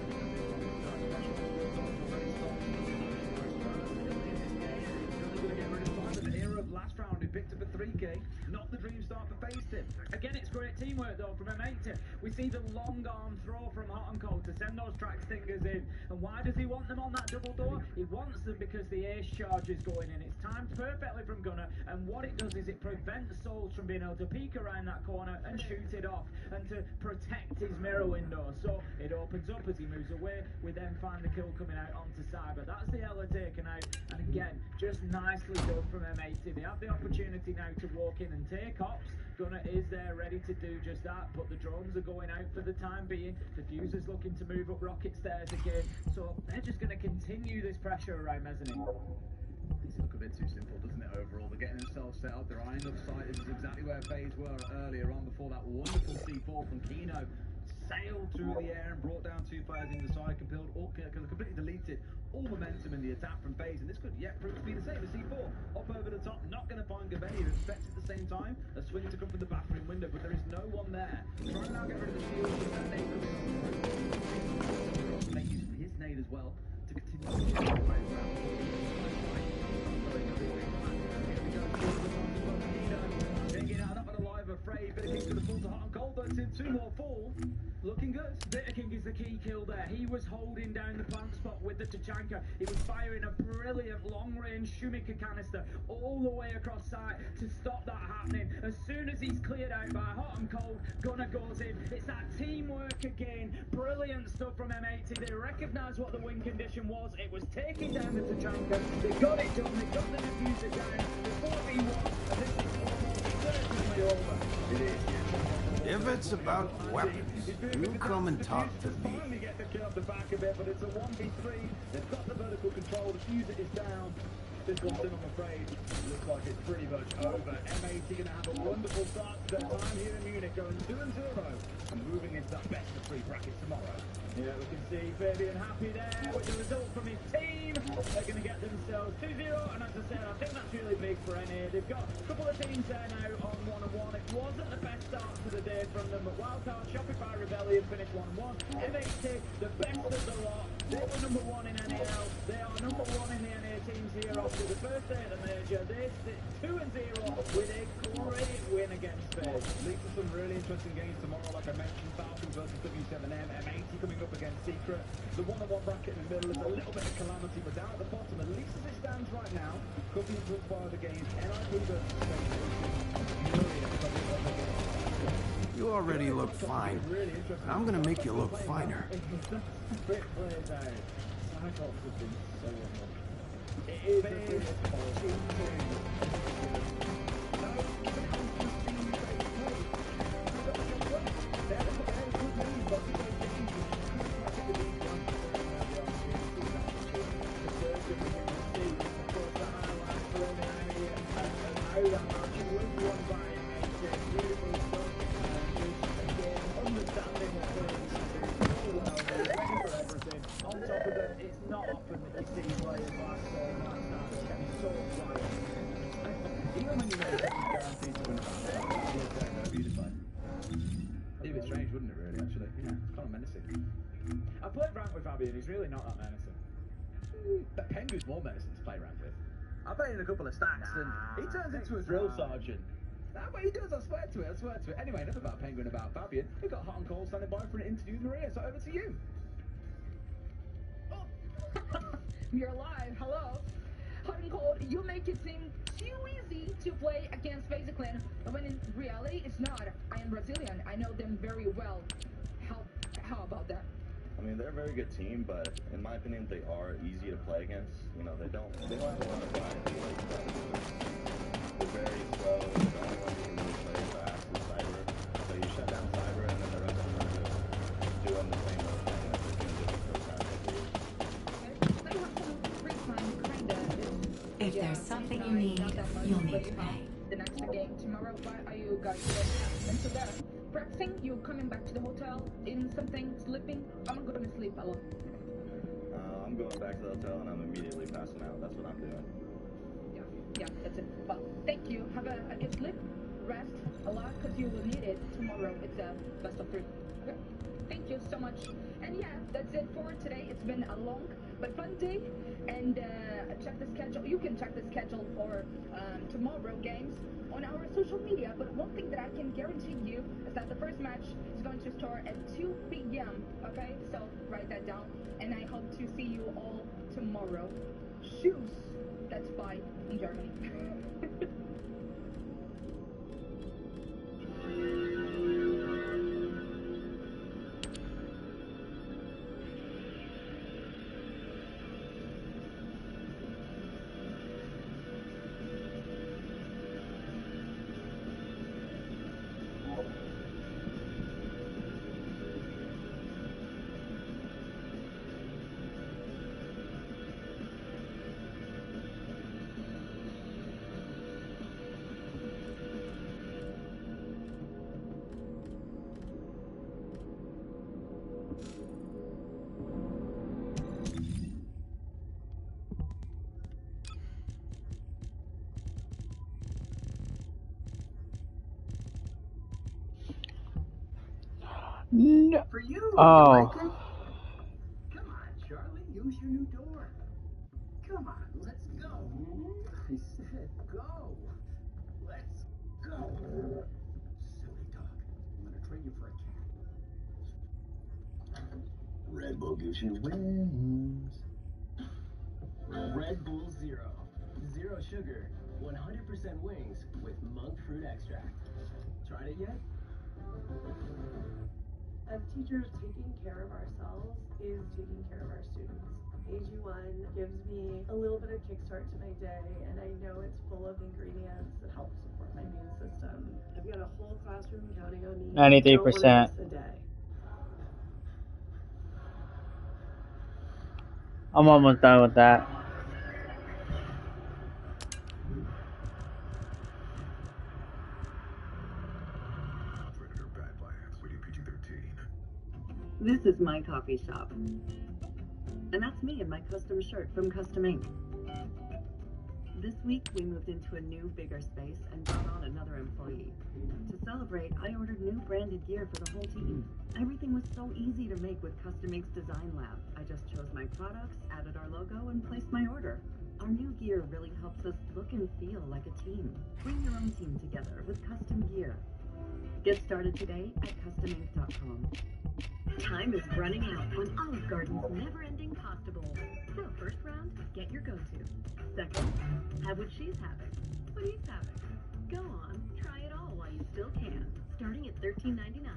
Speaker 7: The era of last round, he picked up a 3K, not the dream start for FaZe Team. Again, it's great teamwork though from M80. We see the long arm throw from Hot and Cold to send those track stingers in. And why does he want them on that double door? He wants them because the ace charge is going in. It's timed perfectly from Gunner, and what it does is it prevents Souls from being able to peek around that corner and shoot it off, and to protect his mirror window. So it opens up as he moves away. We then find the kill coming out onto Cyber. That's the Ella taken out, and again, just nicely done from M80. They have the opportunity now to walk in and take ops. Gunner is there ready to do just that, but the drones are going out for the time being. Diffuser's looking to move up rocket stairs again, so they're just going to continue this pressure around Mezzanine. These look a bit too simple, doesn't it, overall? They're getting themselves set up, they're eyeing up sight. This is exactly where FaZe were earlier on before that wonderful C4 from Kino sailed through the air and brought down 2 players in the side, completely deleted all momentum in the attack from FaZe, and this could yet prove to be the same. The C4 up over the top, not going to find Gaveni, who expects at the same time a swing to come from the bathroom window, but there is no one there. Trying now to get rid of the shield with that nade coming on. Make use of his nade as well to continue to get the players around. Taking out up and alive, afraid. Bit of King to the full to Hot and Cold, though, 2 more fall. Looking good. Bitter King is the key kill there. He was holding down the plant spot with the Tachanka. He was firing a brilliant long-range Shumika canister all the way across site to stop that happening. As soon as he's cleared out by Hot and Cold, Gunner goes in. It's that teamwork again. Brilliant stuff from M80. They recognised what the win condition was. It was taking down the Tachanka. They got it done. They got the diffuser down. The 4v1. And this is almost certainly over. It is.
Speaker 9: If it's about weapons, you come and talk to me.
Speaker 7: Finally get the kill off the back of it, but it's a 1v3. They've got the vertical control. The fuser is down. This one's in, I'm afraid. Looks like it's pretty much over. M80 going to have a wonderful start to their time here in Munich, going 2-0 and moving into that best of 3 bracket tomorrow. Yeah, we can see Fabian happy there with the result from his team. They're going to get themselves 2-0, and as I said, I think that's really big for NA. They've got a couple of teams there now on 1-1. It wasn't the best start to the day from them, but Wildcard, Shopify Rebellion finished 1-1. M80, the best of the lot. They were number 1 in NAL. They are number 1 in the NA teams here after the first day of the major. They sit 2-0 with a great win against FaZe. Leads to some really interesting games tomorrow, like I mentioned. Falcons versus W7M, M80 coming up against Secret. The 1-on-1 bracket in the middle is a little bit of calamity, but down at the bottom, at least as it stands right now, could be influenced by the games. NIP versus
Speaker 9: You already look fine. I'm gonna make you look finer.
Speaker 7: Bit plays out. Cyclops has been so unlucky. It is a bit of often that you see players like Saul Nightstaff can be so quiet. Even when you know that he's guaranteed to win a match, like that'd be a thing, whatever you decide. It'd be a bit strange, wouldn't it, really, actually? Yeah, it's kind of menacing. I played rank with Fabian, he's really not that menacing. But Pengu's more menacing to play rank with. I played in a couple of stacks and he turns into a drill sergeant. That's what he does, I swear to it, I swear to it. Anyway, enough about Penguin, about Fabian. We've got Hot and Cold standing by for an interview with Maria, so over to you.
Speaker 10: Oh, we're live, hello. Hot and Cold, you make it seem too easy to play against FaZe Clan, when in reality it's not. I am Brazilian, I know them very well. How about that?
Speaker 11: I mean, they're a very good team, but in my opinion, they are easy to play against. You know, they don't have a lot of variety like they're very slow. The only one who can really play fast is Cyber. So you shut down Cyber, and then the rest of them are just doing the same old thing that they've been doing for the past couple years.
Speaker 10: They have some free time, kinda.
Speaker 8: If there's something you need, you'll need to pay.
Speaker 10: The next game tomorrow, why are you guys doing? And so that, practicing, you coming back to the hotel, eating something, sleeping? I'm going to sleep alone.
Speaker 11: I'm going back to the hotel, and I'm immediately passing out. That's what I'm doing.
Speaker 10: Yeah, that's it. Well, thank you. Have a good sleep. Rest a lot, because you will need it tomorrow. It's a best of 3. Okay? Thank you so much. And yeah, that's it for today. It's been a long but fun day. And check the schedule. You can check the schedule for tomorrow games on our social media. But one thing that I can guarantee you is that the first match is going to start at 2 p.m. Okay? So write that down. And I hope to see you all tomorrow. Shoes. That's fine in Germany.
Speaker 2: No.
Speaker 1: For you,
Speaker 2: Oh.
Speaker 1: you like it? Come on, Charlie, use your new door. Come on, let's go. I said go. Let's go. Silly dog. I'm gonna trade you for a cat. Red Bull gives you wings. Red Bull Zero. Zero sugar, 100% wings with monk fruit extract. Tried it yet?
Speaker 12: As teachers, taking care of ourselves is taking care of our students. AG1 gives me a little bit of kickstart to my day, and I know it's full of ingredients that help support my immune system. I've got a whole classroom counting on me.
Speaker 2: 93%.
Speaker 12: A day.
Speaker 2: I'm almost done with that.
Speaker 13: This is my coffee shop. And that's me in my custom shirt from Custom Ink. This week, we moved into a new, bigger space and brought on another employee. To celebrate, I ordered new branded gear for the whole team. Everything was so easy to make with Custom Ink's Design Lab. I just chose my products, added our logo, and placed my order. Our new gear really helps us look and feel like a team. Bring your own team together with custom gear. Get started today at customink.com. Time is running out on Olive Garden's never-ending pasta bowl. So first round, get your go-to. Second, have what she's having, what he's having. Go on, try it all while you still can. Starting at $13.99.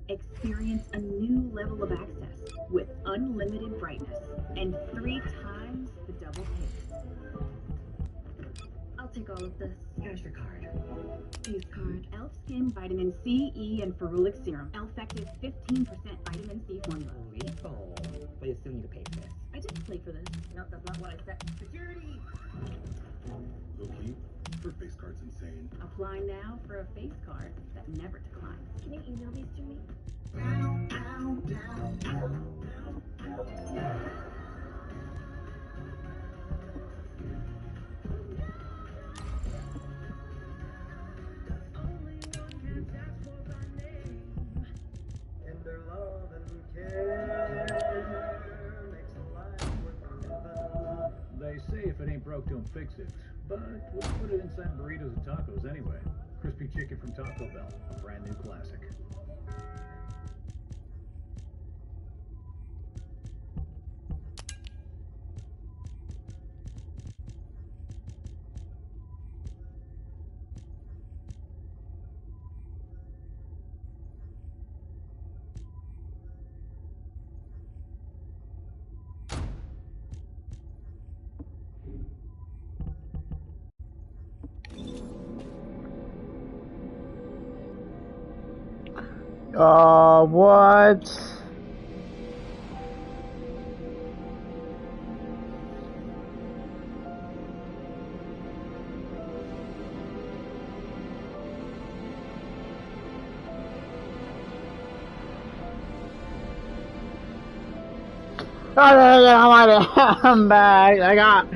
Speaker 13: Experience a new level of access with unlimited brightness and 3 times the double pace. I'll take all of this. Here's your card. Use card. Elf Skin Vitamin C, E, and Ferulic Serum. Effective 15% vitamin C formula.
Speaker 3: Oh, but it's
Speaker 13: paid for this. No, that's not what I said. Security!
Speaker 14: Okay, her face card's insane.
Speaker 13: Apply now for a face card that never declines. Can you email these to me?
Speaker 7: They say if it ain't broke, don't fix it. But we'll put it inside burritos and tacos anyway. Crispy chicken from Taco Bell, a brand new classic.
Speaker 2: What? I'm back. I got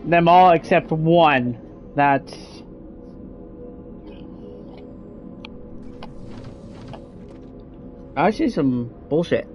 Speaker 2: them all except one. That's actually some bullshit.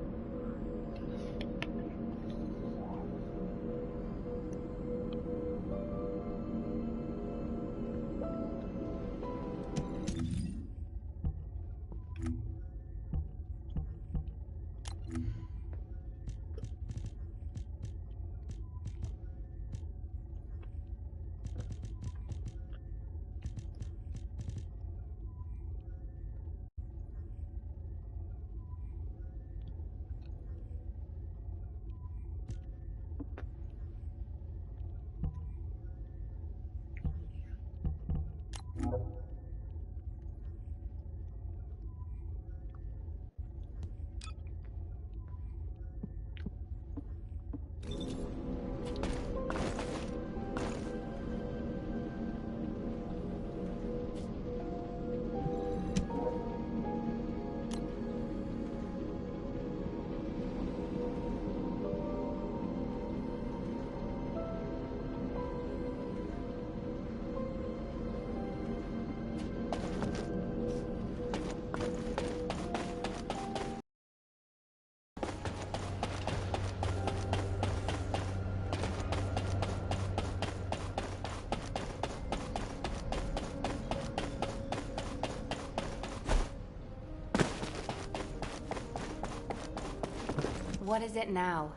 Speaker 8: What is it now?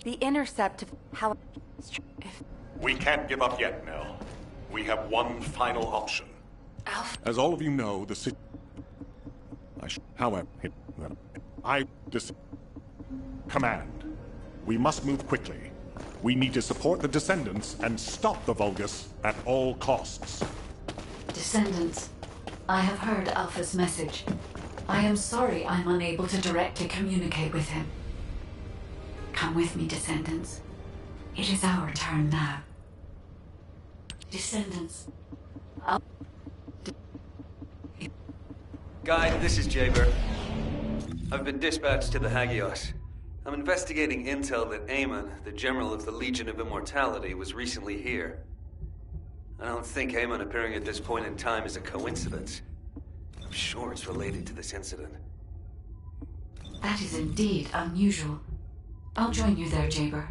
Speaker 8: The intercept of how...
Speaker 6: We can't give up yet, Nell. We have one final option.
Speaker 8: Alpha.
Speaker 6: As all of you know, the city... However, Command. We must move quickly. We need to support the Descendants and stop the Vulgus at all costs.
Speaker 15: Descendants, I have heard Alpha's message. I am sorry I'm unable to directly communicate with him. Come with me, Descendants. It is our turn now. Descendants.
Speaker 4: Guide, this is Jaber. I've been dispatched to the Hagios. I'm investigating intel that Amon, the General of the Legion of Immortality, was recently here. I don't think Amon appearing at this point in time is a coincidence. I'm sure it's related to this incident.
Speaker 15: That is indeed unusual. I'll join you there, Jaber.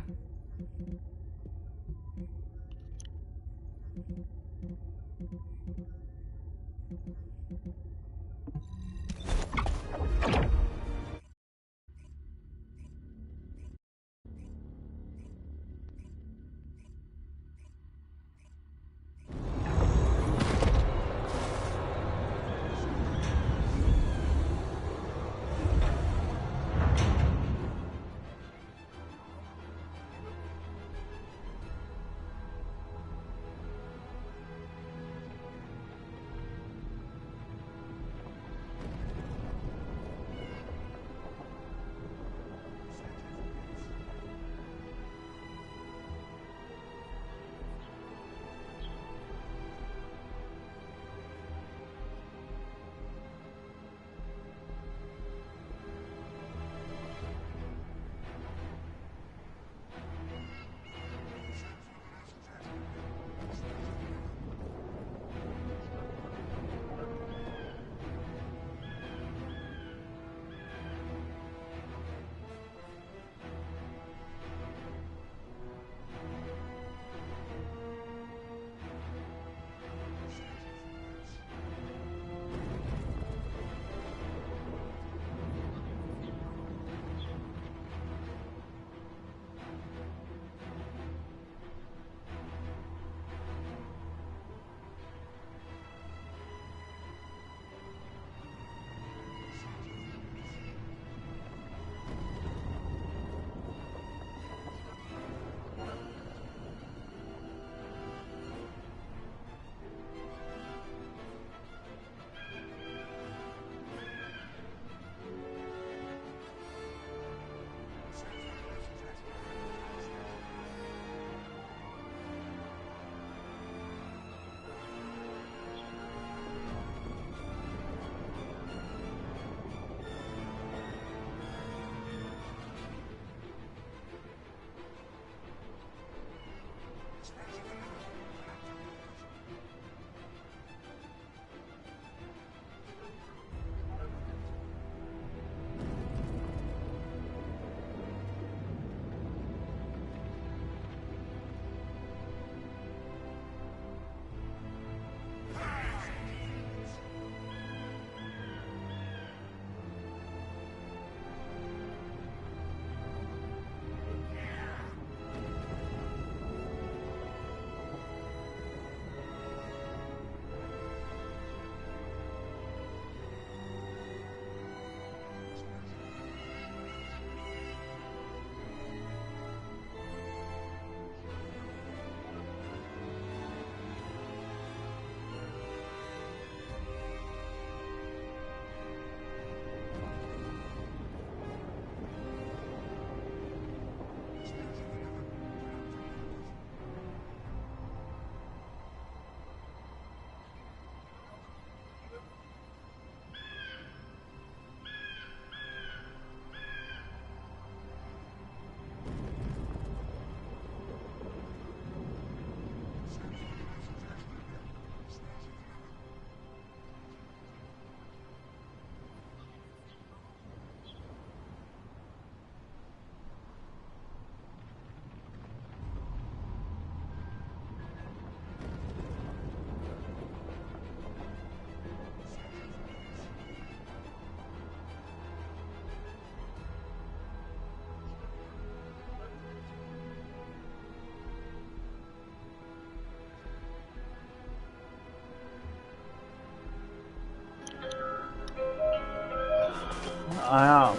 Speaker 2: I know.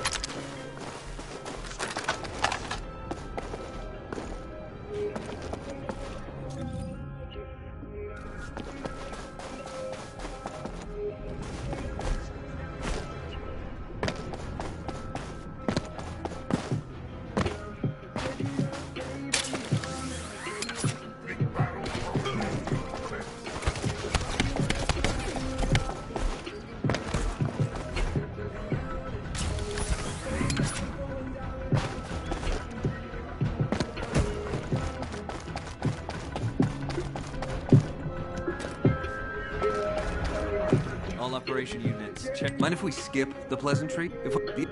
Speaker 16: All operation units, check. Mind if we skip the pleasantry? If we,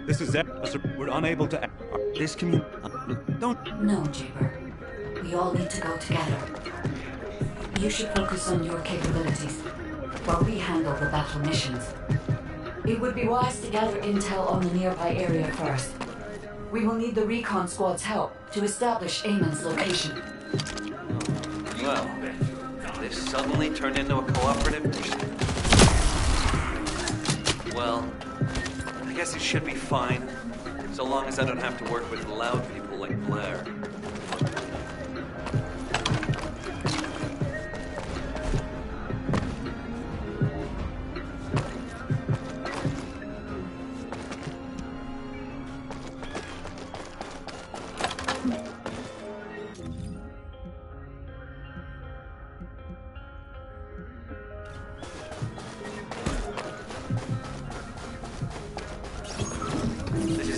Speaker 17: this is Zach. We're unable to.
Speaker 16: This community. Don't.
Speaker 15: No, Jaber. We all need to go together. You should focus on your capabilities, while we handle the battle missions. It would be wise to gather intel on the nearby area first. We will need the recon squad's help to establish Eamon's location.
Speaker 4: Well, this suddenly turned into a cooperative mission. Well, I guess it should be fine, so long as I don't have to work with loud people like Blair.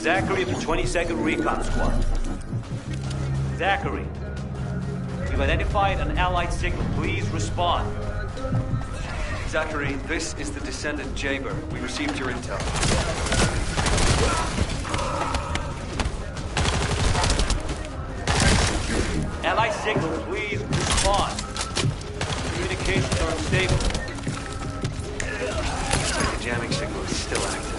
Speaker 17: Zachary of the 22nd Recon Squad. Zachary, we've identified an Allied signal. Please respond.
Speaker 4: Zachary, this is the Descendant Jaber. We received your intel.
Speaker 17: Allied signal, please respond. Communications are unstable.
Speaker 4: The jamming signal is still active.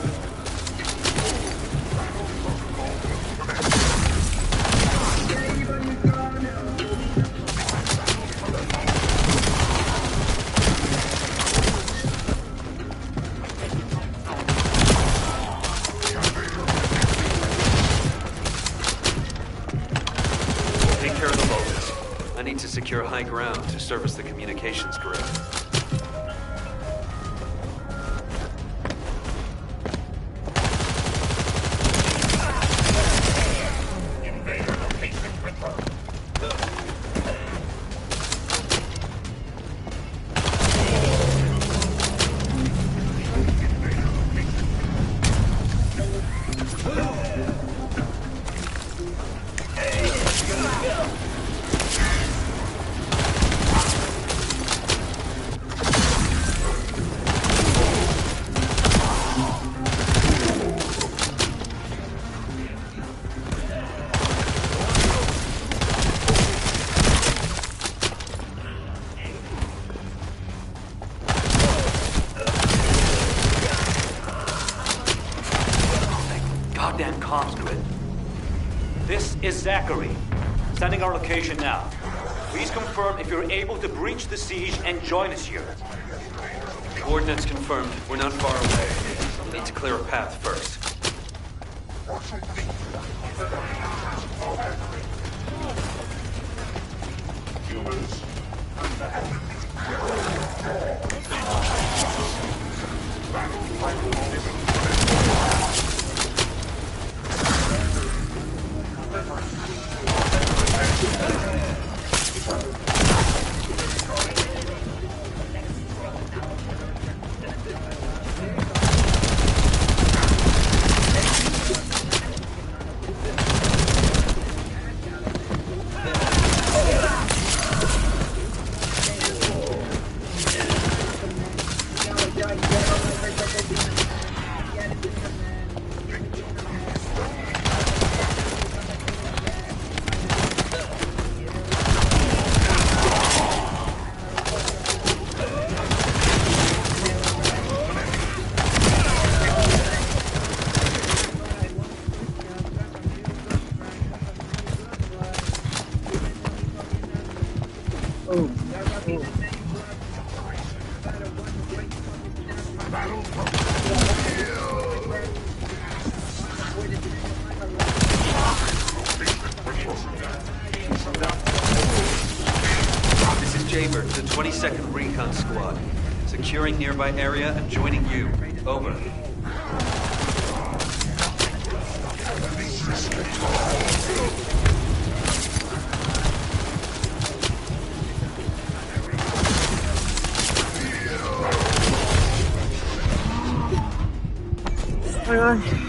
Speaker 4: Secure high ground to service the communications grid.
Speaker 17: Goddamn comms grid. This is Zachary. Sending our location now. Please confirm if you're able to breach the siege and join us here.
Speaker 4: Coordinates confirmed. We're not far away. Need to clear a path first.
Speaker 16: 22nd Recon Squad. Securing nearby area and joining you. Over.
Speaker 2: Oh my gosh.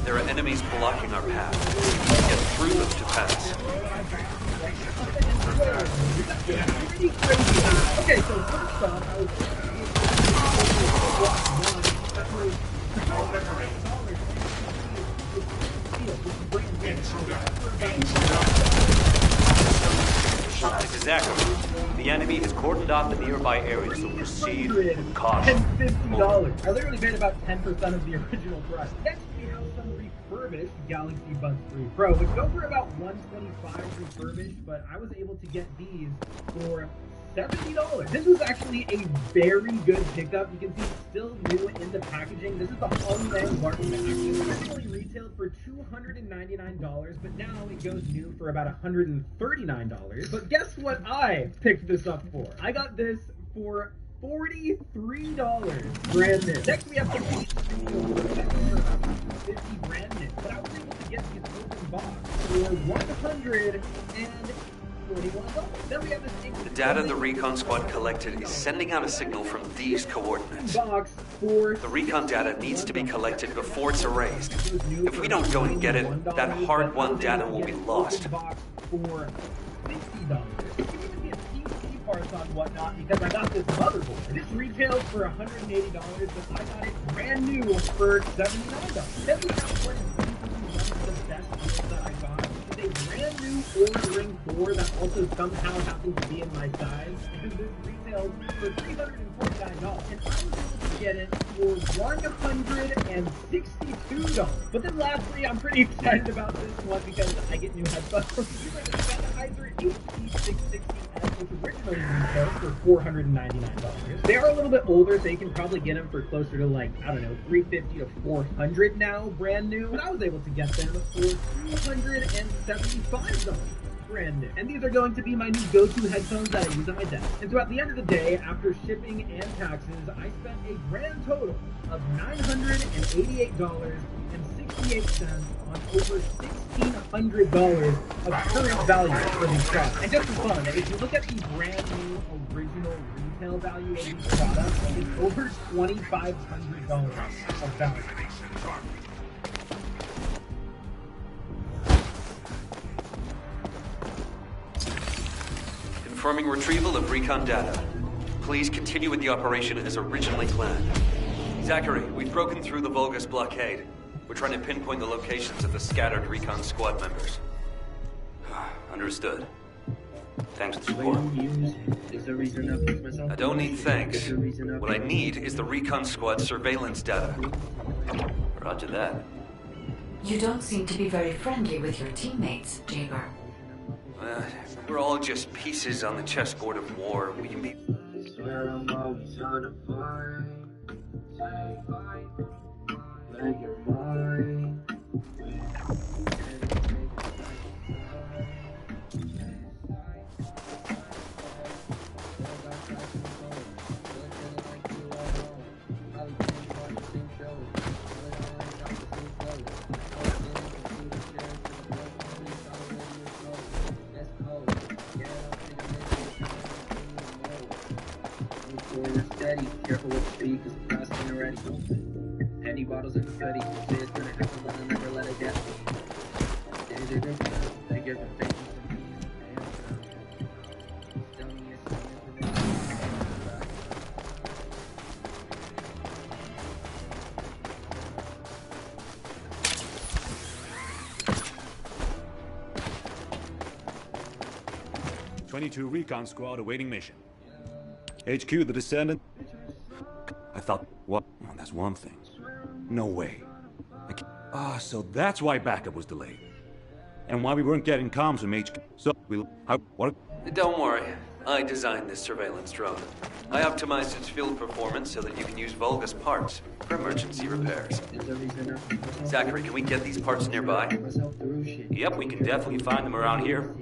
Speaker 16: There are enemies blocking our path. Get through them to pass.
Speaker 1: Okay, so first off, I
Speaker 17: Exactly. The enemy has cordoned off the nearby area, so proceed with caution.
Speaker 1: $50. I literally paid about 10% of the original price. Next, we have some refurbished Galaxy Buds 3 Pro, which go for about $125 refurbished, but I was able to get these for $70. This was actually a very good pickup. You can see it's still new in the packaging. This is the Hongmeng Martin Action. It originally retailed for $299, but now it goes new for about $139. But guess what I picked this up for? I got this for $43 brand new. Next we have some $50 brand new, but I was able to get the open box for $141. Then we have this
Speaker 16: The data the Recon Squad collected is sending out a signal from these coordinates.
Speaker 1: The
Speaker 16: Recon data needs to be collected before it's erased. If we don't go and get it, that hard-won data will be lost.
Speaker 1: For $60. Parts on whatnot because I got this motherboard. This retails for $180, but I got it brand new for $79. Then we have one of the best deals that I got. It's a brand new Oura Ring 4 that also somehow happens to be in my size, and this retails for $349. And I was able to get it for $162. But then lastly, I'm pretty excited about this one because I get new headphones. These are the Sennheiser HD660S, which originally retailed for $499. They are a little bit older, so you can probably get them for closer to like, I don't know, $350 to $400 now, brand new. But I was able to get them for $275. Brand new. And these are going to be my new go-to headphones that I use on my desk. And so at the end of the day, after shipping and taxes, I spent a grand total of $988.68 on over $1,600 of current value for these products. And just for fun, if you look at the brand new original retail value of these products, it's over $2,500 of value.
Speaker 16: Confirming retrieval of Recon data. Please continue with the operation as originally planned. Zachary, we've broken through the Vulgus blockade. We're trying to pinpoint the locations of the scattered Recon Squad members.
Speaker 17: Understood. Thanks for the support.
Speaker 16: I don't need thanks. What I need is the Recon Squad surveillance data.
Speaker 17: Roger that.
Speaker 15: You don't seem to be very friendly with your teammates, Jaber.
Speaker 16: We're all just pieces on the chessboard of war. We can be...
Speaker 18: forward steady. Careful with the speed, cause the fast ain't ready. Penny bottles and confetti. Say it's gonna happen, but I'll never let it get me. Days are good, they give them faith to me. Tell me it's
Speaker 17: '22 Recon Squad awaiting mission. HQ, the Descendant. I thought, what? Well, that's one thing. No way. So that's why backup was delayed. And why we weren't getting comms from HQ. So, what?
Speaker 16: Don't worry. I designed this surveillance drone. I optimized its field performance so that you can use Vulgus parts for emergency repairs. Zachary, can we get these parts nearby?
Speaker 17: Yep, we can definitely find them around here.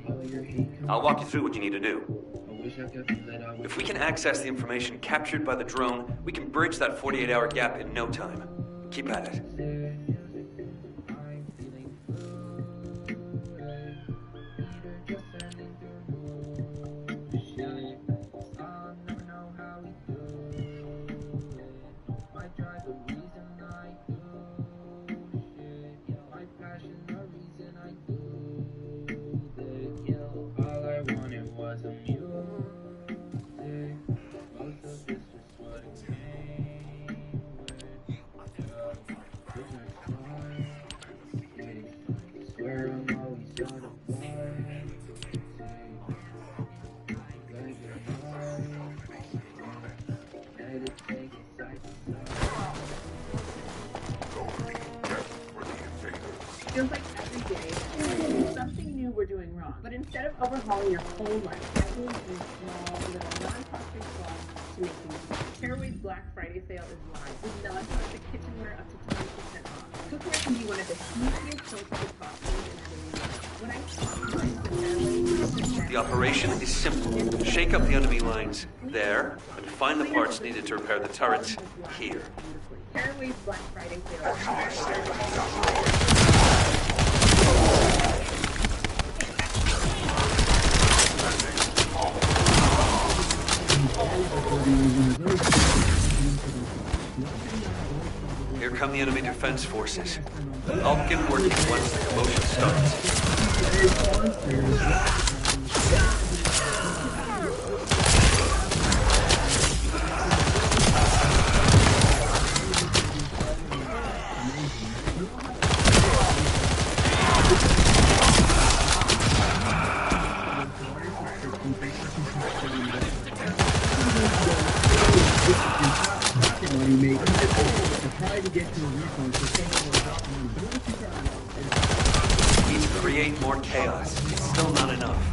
Speaker 17: I'll walk you through what you need to do.
Speaker 16: If we can access the information captured by the drone, we can bridge that 48-hour gap in no time. Keep at it.
Speaker 10: Feels like every day there's something new we're doing wrong. But instead of overhauling your whole life, I believe in small, little non-toxic swaps to make things better. Caraway's Black Friday sale is live with non-toxic kitchenware up to 20% off. Cookware can be one of the easiest sources of cost in daily life. When I
Speaker 16: The operation is simple. Shake up the enemy lines there, and find the parts needed to repair the turrets here.
Speaker 10: Caraway's Black Friday sale is
Speaker 16: Here come the enemy defense forces. I'll begin working once the commotion starts. Need to create more chaos. It's still not enough.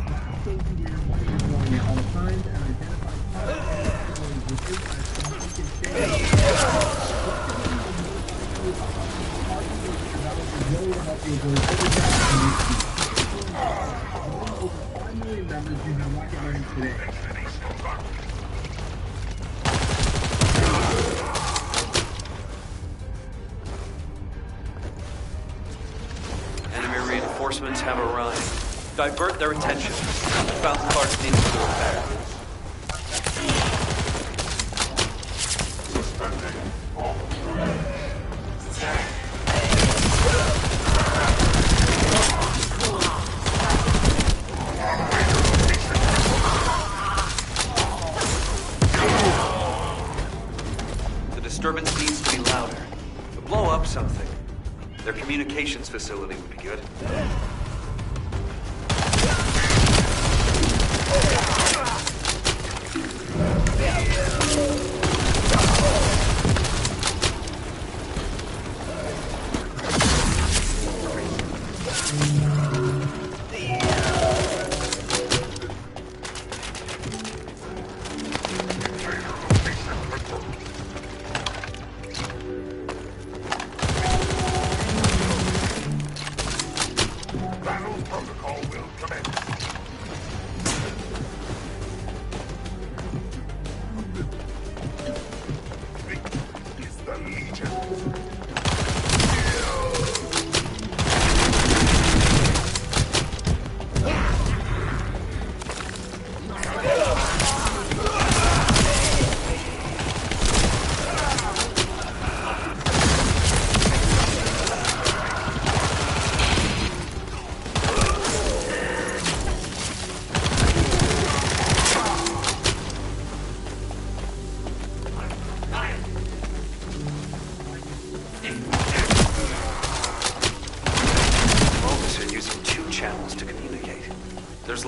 Speaker 16: Enemy reinforcements have arrived. Divert their attention. I found the parts needed for the repair. The disturbance needs to be louder. To blow up something. Their communications facility would be good.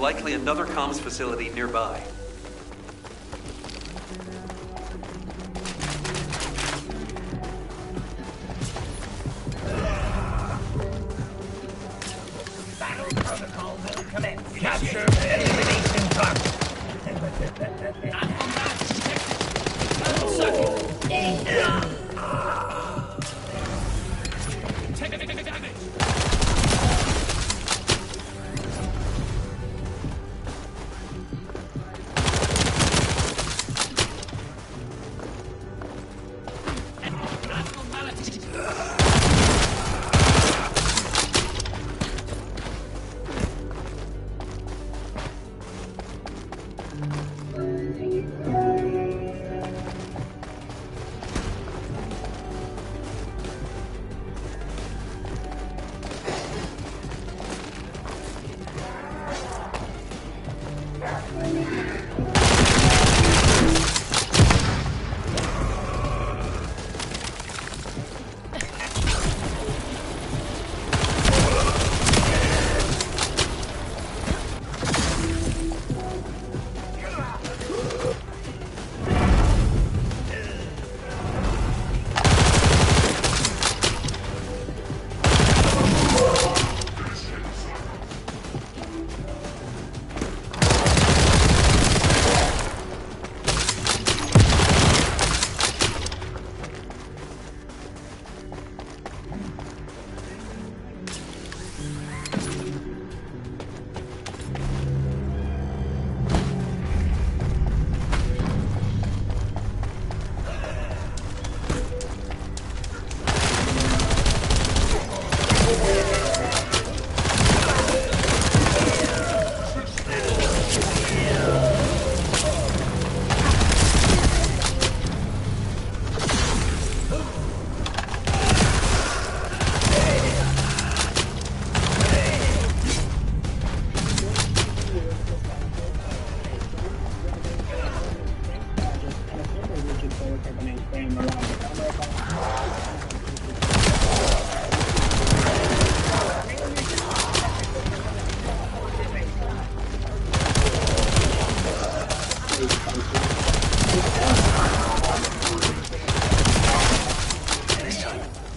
Speaker 16: likely another comms facility nearby.
Speaker 19: Battle protocol will commence. Capture and elimination target.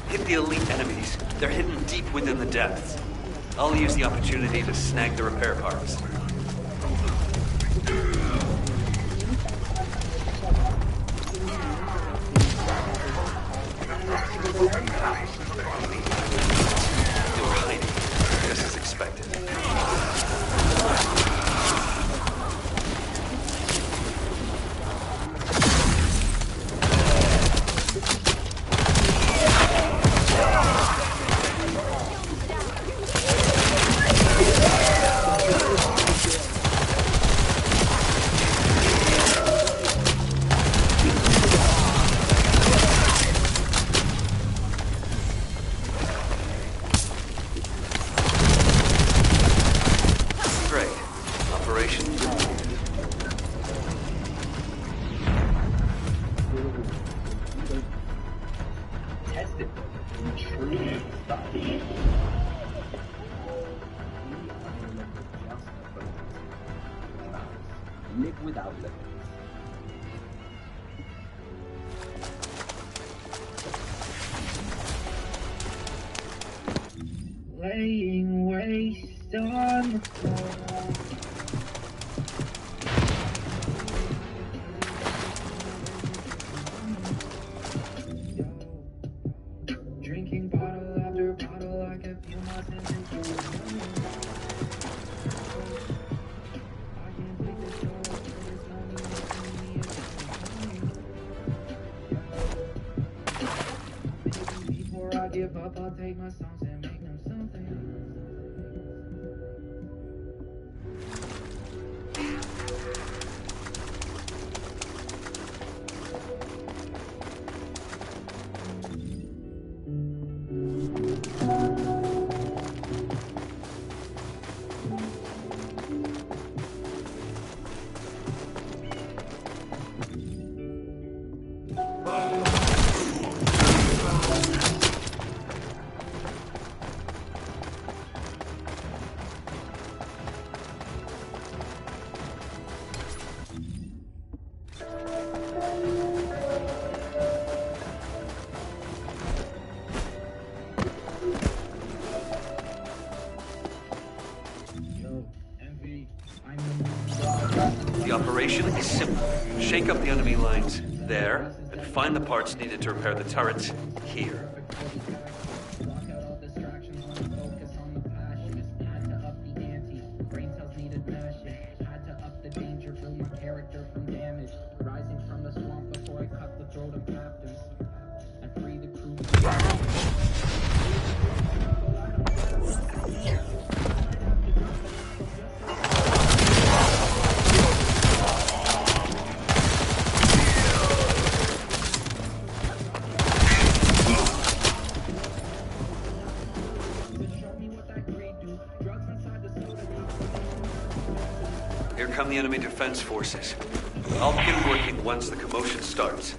Speaker 16: Hit the elite enemies. They're hidden deep within the depths. I'll use the opportunity to snag the repair parts. They were hiding, just as expected.
Speaker 3: Live without limits.
Speaker 18: Laying waste on the floor. Drinking bottle after bottle, I can feel my senses. I can't take this all, there's no need to me. Before I give up, I'll take my songs and make them something.
Speaker 16: operation is simple. Shake up the enemy lines there, and find the parts needed to repair the turrets here. Here come the enemy defense forces. I'll begin working once the commotion starts.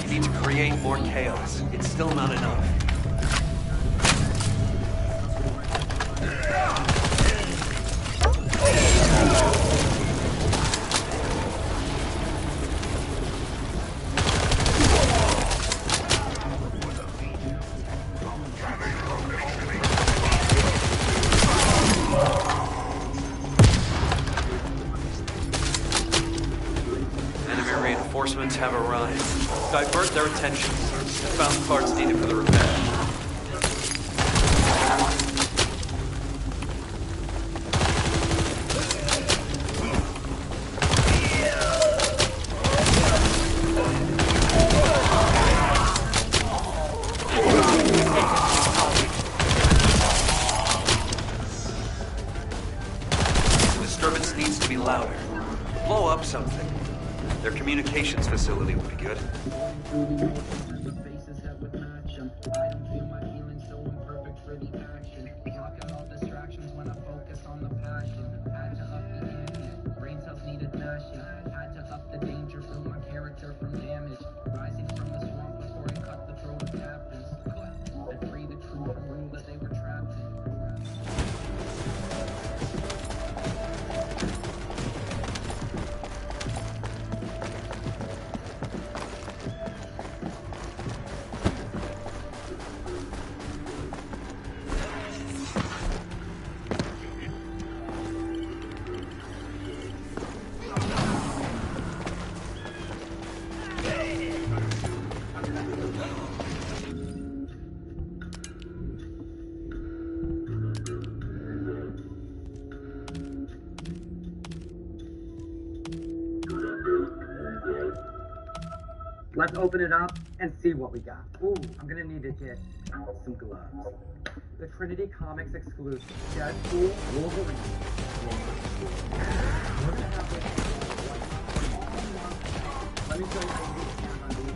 Speaker 16: You need to create more chaos. It's still not enough. Enemy reinforcements have arrived. Divert their attention. I found parts needed for the repair. The disturbance needs to be louder. Blow up something. Their communications facility would be good.
Speaker 20: Let's open it up and see what we got. Ooh, I'm gonna need to get some gloves. The Trinity Comics exclusive. Deadpool, Wolverine. Let me show you how you can on these.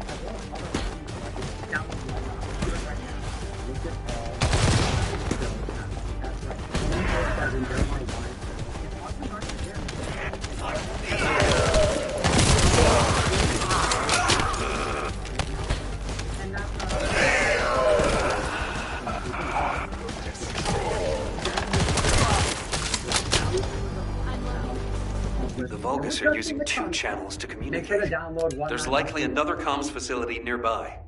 Speaker 20: Look at all. That's right.
Speaker 16: The Vulgus are using 2 channels to communicate. There's likely another comms facility nearby.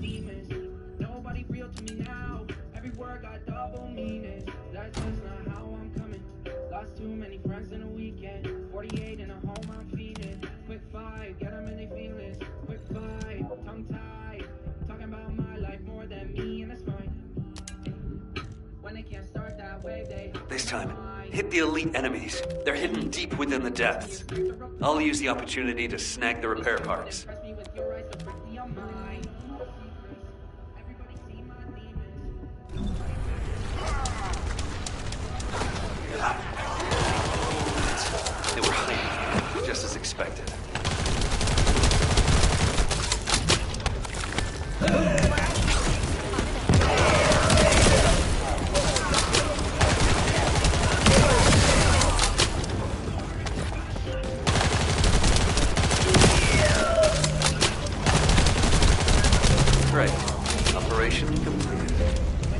Speaker 18: demons. Nobody real to me now. Every word got double meanings. That's just not how I'm coming. Lost too many friends in a weekend. 48 in a home, I'm feeding. Quick five, get them in their feelings. Quick five, tongue tied. Talking about my life more than me, and that's fine. When they can't start that way, they.
Speaker 16: This time, hit the elite enemies. They're hidden deep within the depths. I'll use the opportunity to snag the repair parts. They were hiding, just as expected. Great. Operation completed.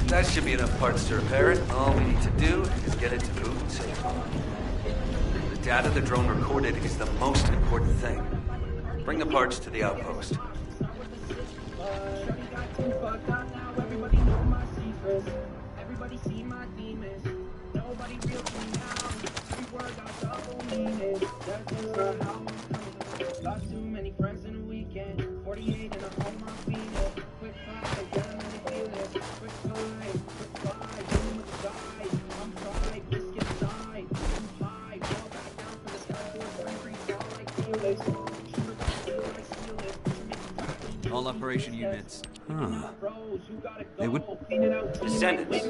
Speaker 16: That should be enough parts to repair it. All we need to do is get it to move and safe. The data the drone recorded is the most important thing. Bring the parts to the outpost.
Speaker 18: Everybody see my demons. Nobody real to me now. Every word got double meaning. That's just not how I'm coming. Lost too many friends in a weekend. 48 in a home, I'm feeling. Quick five, get them in the feelings. Quick five, give them a side. I'm fried, biscuit side. Too high, fall back down from the sky. Free fall like Felix. Shooter got feel like Felix.
Speaker 17: All operation units.
Speaker 16: They would... Descendants.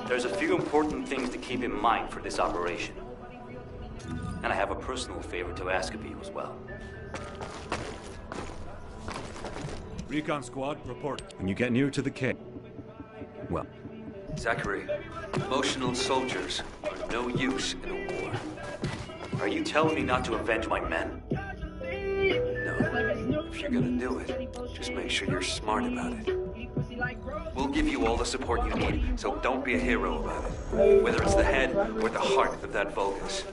Speaker 16: There's a few important things to keep in mind for this operation. And I have a personal favor to ask of you as well.
Speaker 17: Recon squad, report. When you get near to the cave. Well.
Speaker 16: Zachary, emotional soldiers are no use in a war. Are you telling me not to avenge my men? No. If you're gonna do it, just make sure you're smart about it. We'll give you all the support you need, so don't be a hero about it. Whether it's the head or the heart of that Vulgus.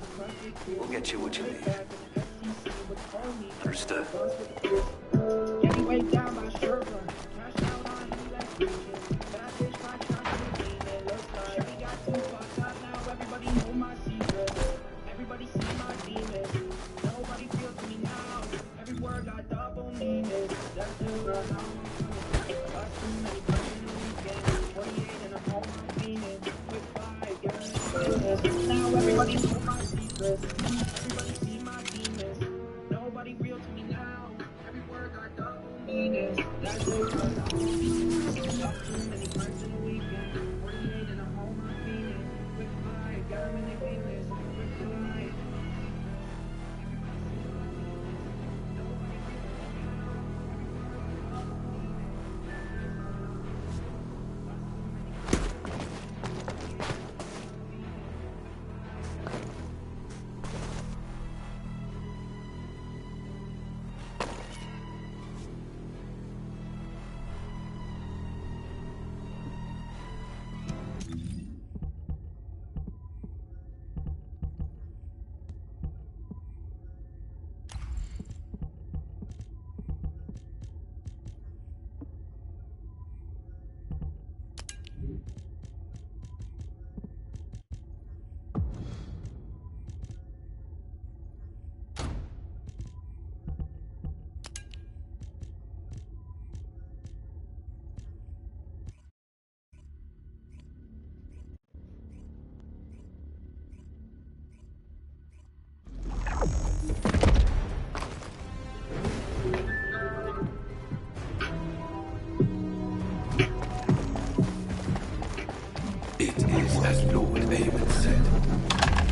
Speaker 16: We'll get you what you need. Understood.
Speaker 18: Now everybody know my secrets. Everybody see my demons. Nobody real to me now. Every word got double meanings. That's it. Lost too many friends in a weekend. 48 in a home, I'm feeling. Quick five, got them in their feelings. Quick five.
Speaker 6: As Lord Eamon said,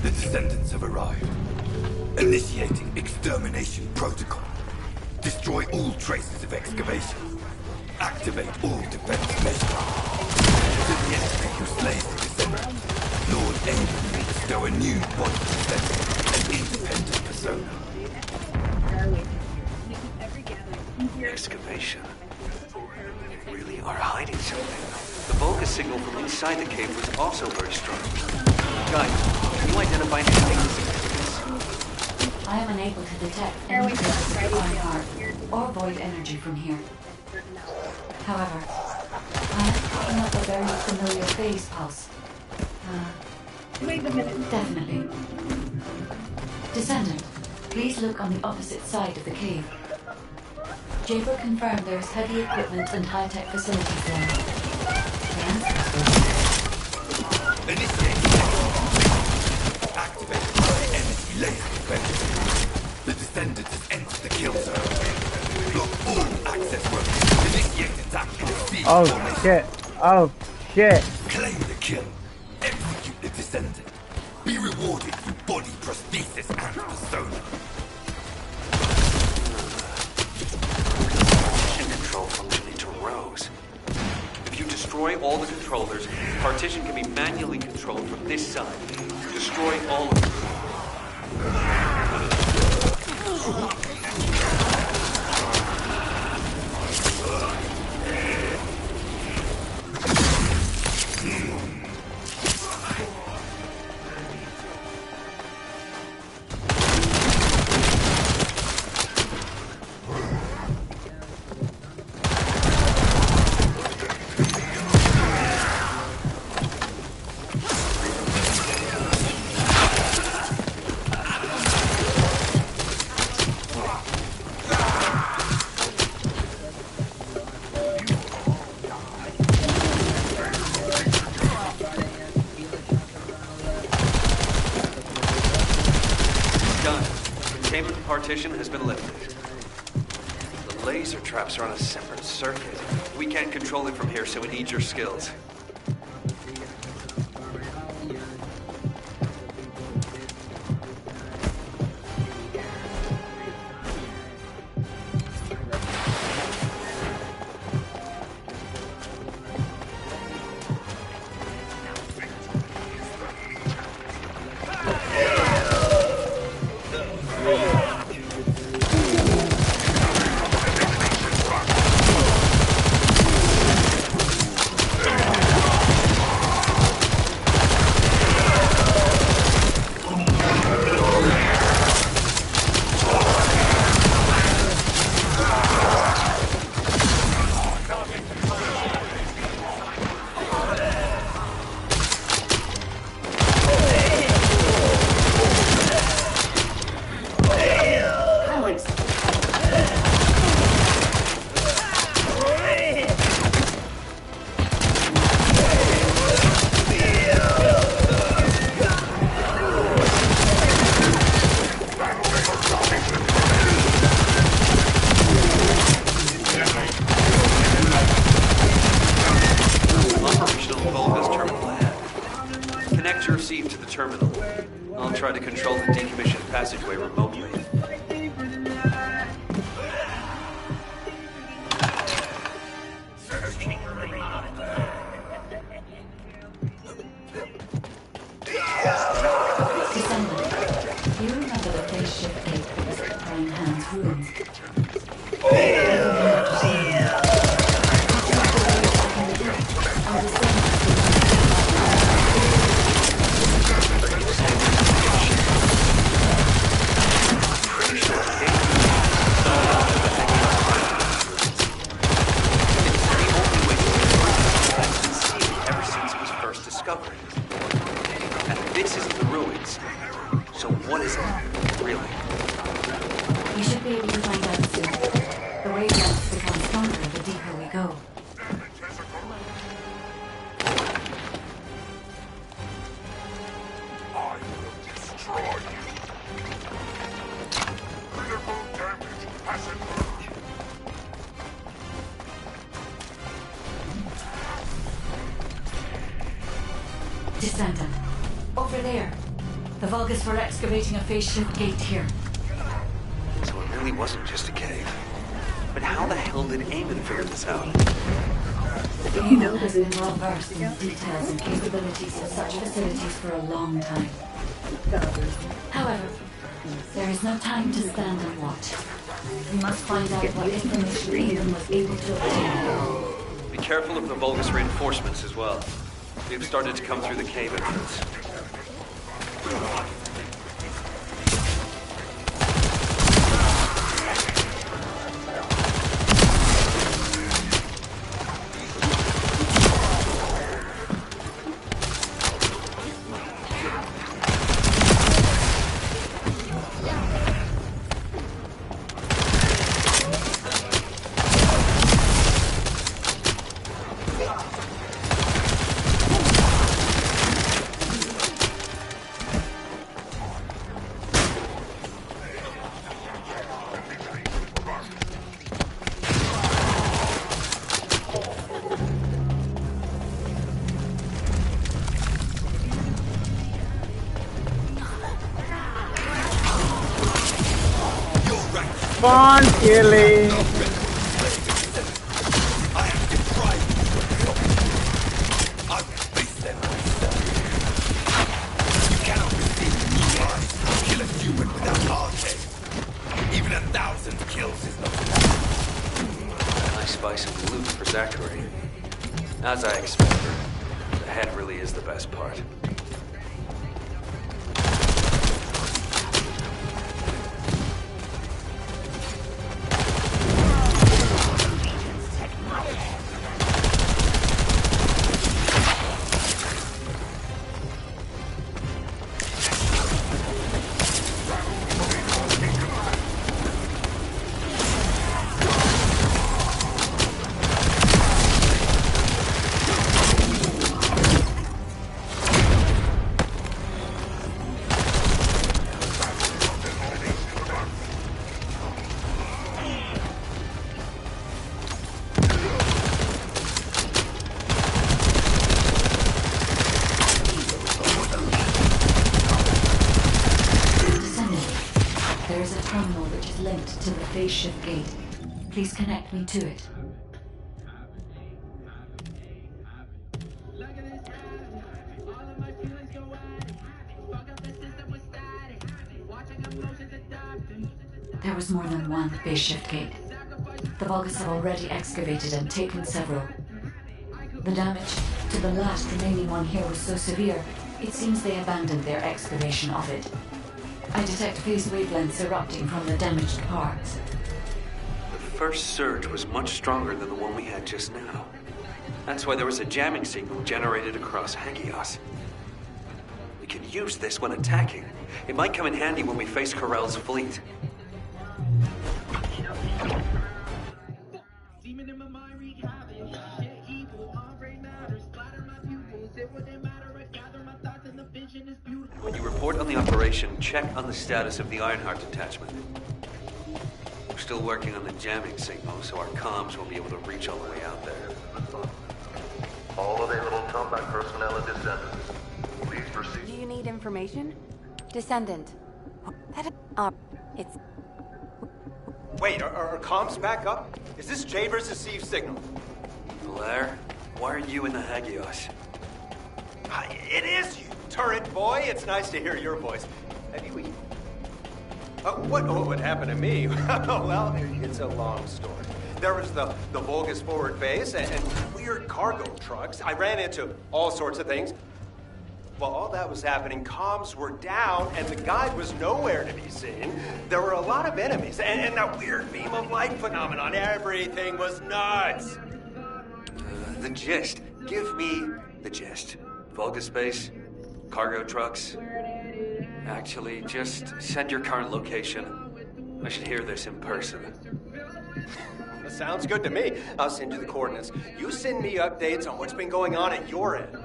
Speaker 6: the Descendants have arrived. Initiating extermination protocol. Destroy all traces of excavation. Activate all defense measures. To the enemy who slays the Descendant, Lord Eamon will bestow a new body defense and independent persona.
Speaker 16: Excavation. They really are hiding something. The Vulgus signal from inside the cave was also very strong. Guys, can you identify any significance?
Speaker 15: I am unable to detect any traces of iron or void energy from here. However, I am picking up a very familiar phase pulse.
Speaker 10: Wait a minute.
Speaker 15: Definitely. Descendant, please look on the opposite side of the cave. Jaber confirmed there is heavy equipment and high-tech facilities there.
Speaker 6: Initiate. Activate energy laser defense. The Descendant has entered the kill zone. Block all access roads. Initiate attack in a speed
Speaker 2: Oh
Speaker 6: formation.
Speaker 2: shit. Oh shit.
Speaker 6: Claim the kill. Execute the Descendant. Be rewarded with body prosthesis and persona.
Speaker 16: Partition control function into rows. If you destroy all the controllers, partition can be manually controlled from this side. Destroy all of them. Partition has been lifted. The laser traps are on a separate circuit. We can't control it from here, so we need your skills. I'll try to control the decommissioned passageway remotely.
Speaker 15: Descendant, do you remember the phase shift gate that was at Prime Hand's ruins? Descendant. Over there. The Vulgus were excavating a phase shift gate here.
Speaker 16: So it really wasn't just a cave. But how the hell did Eamon figure this out?
Speaker 15: Eamon has been well versed in the details and capabilities of such facilities for a long time. However, there is no time to stand and watch. We must find out what information Eamon was able to obtain.
Speaker 16: Be careful of the Vulgus reinforcements as well. They've started to come through the cave entrance.
Speaker 2: on, Killy.
Speaker 6: Even 1,000 kills is not
Speaker 16: Nice spice of loot for Zachary. As I expected, the head really is the best part.
Speaker 15: There is a terminal which is linked to the phase shift gate. Please connect me to it. There was more than one phase shift gate. The Vulgus have already excavated and taken several. The damage to the last remaining one here was so severe, it seems they abandoned their excavation of it. I detect phase wavelengths erupting from the damaged parts.
Speaker 16: The first surge was much stronger than the one we had just now. That's why there was a jamming signal generated across Hagios. We could use this when attacking. It might come in handy when we face Corell's fleet. When you report on the operation, check on the status of the Ironheart detachment. We're still working on the jamming signal, so our comms will be able to reach all the way out there.
Speaker 21: All available combat personnel and Descendants, please proceed.
Speaker 22: Do you need information? Descendant. It's...
Speaker 23: Wait, are comms back up? Is this J versus Steve signal?
Speaker 16: Blair, why are you in the Hagios?
Speaker 23: It is you, turret boy. It's nice to hear your voice. Have you eaten? What happened to me? Well, it's a long story. There was the Vulgus forward base and weird cargo trucks. I ran into all sorts of things. While all that was happening, comms were down and the guide was nowhere to be seen. There were a lot of enemies and that weird beam of light phenomenon. Everything was nuts.
Speaker 16: The gist. Give me the gist. Vulgus base, cargo trucks. Actually, just send your current location. I should hear this in person.
Speaker 23: Sounds good to me. I'll send you the coordinates. You send me updates on what's been going on at your end.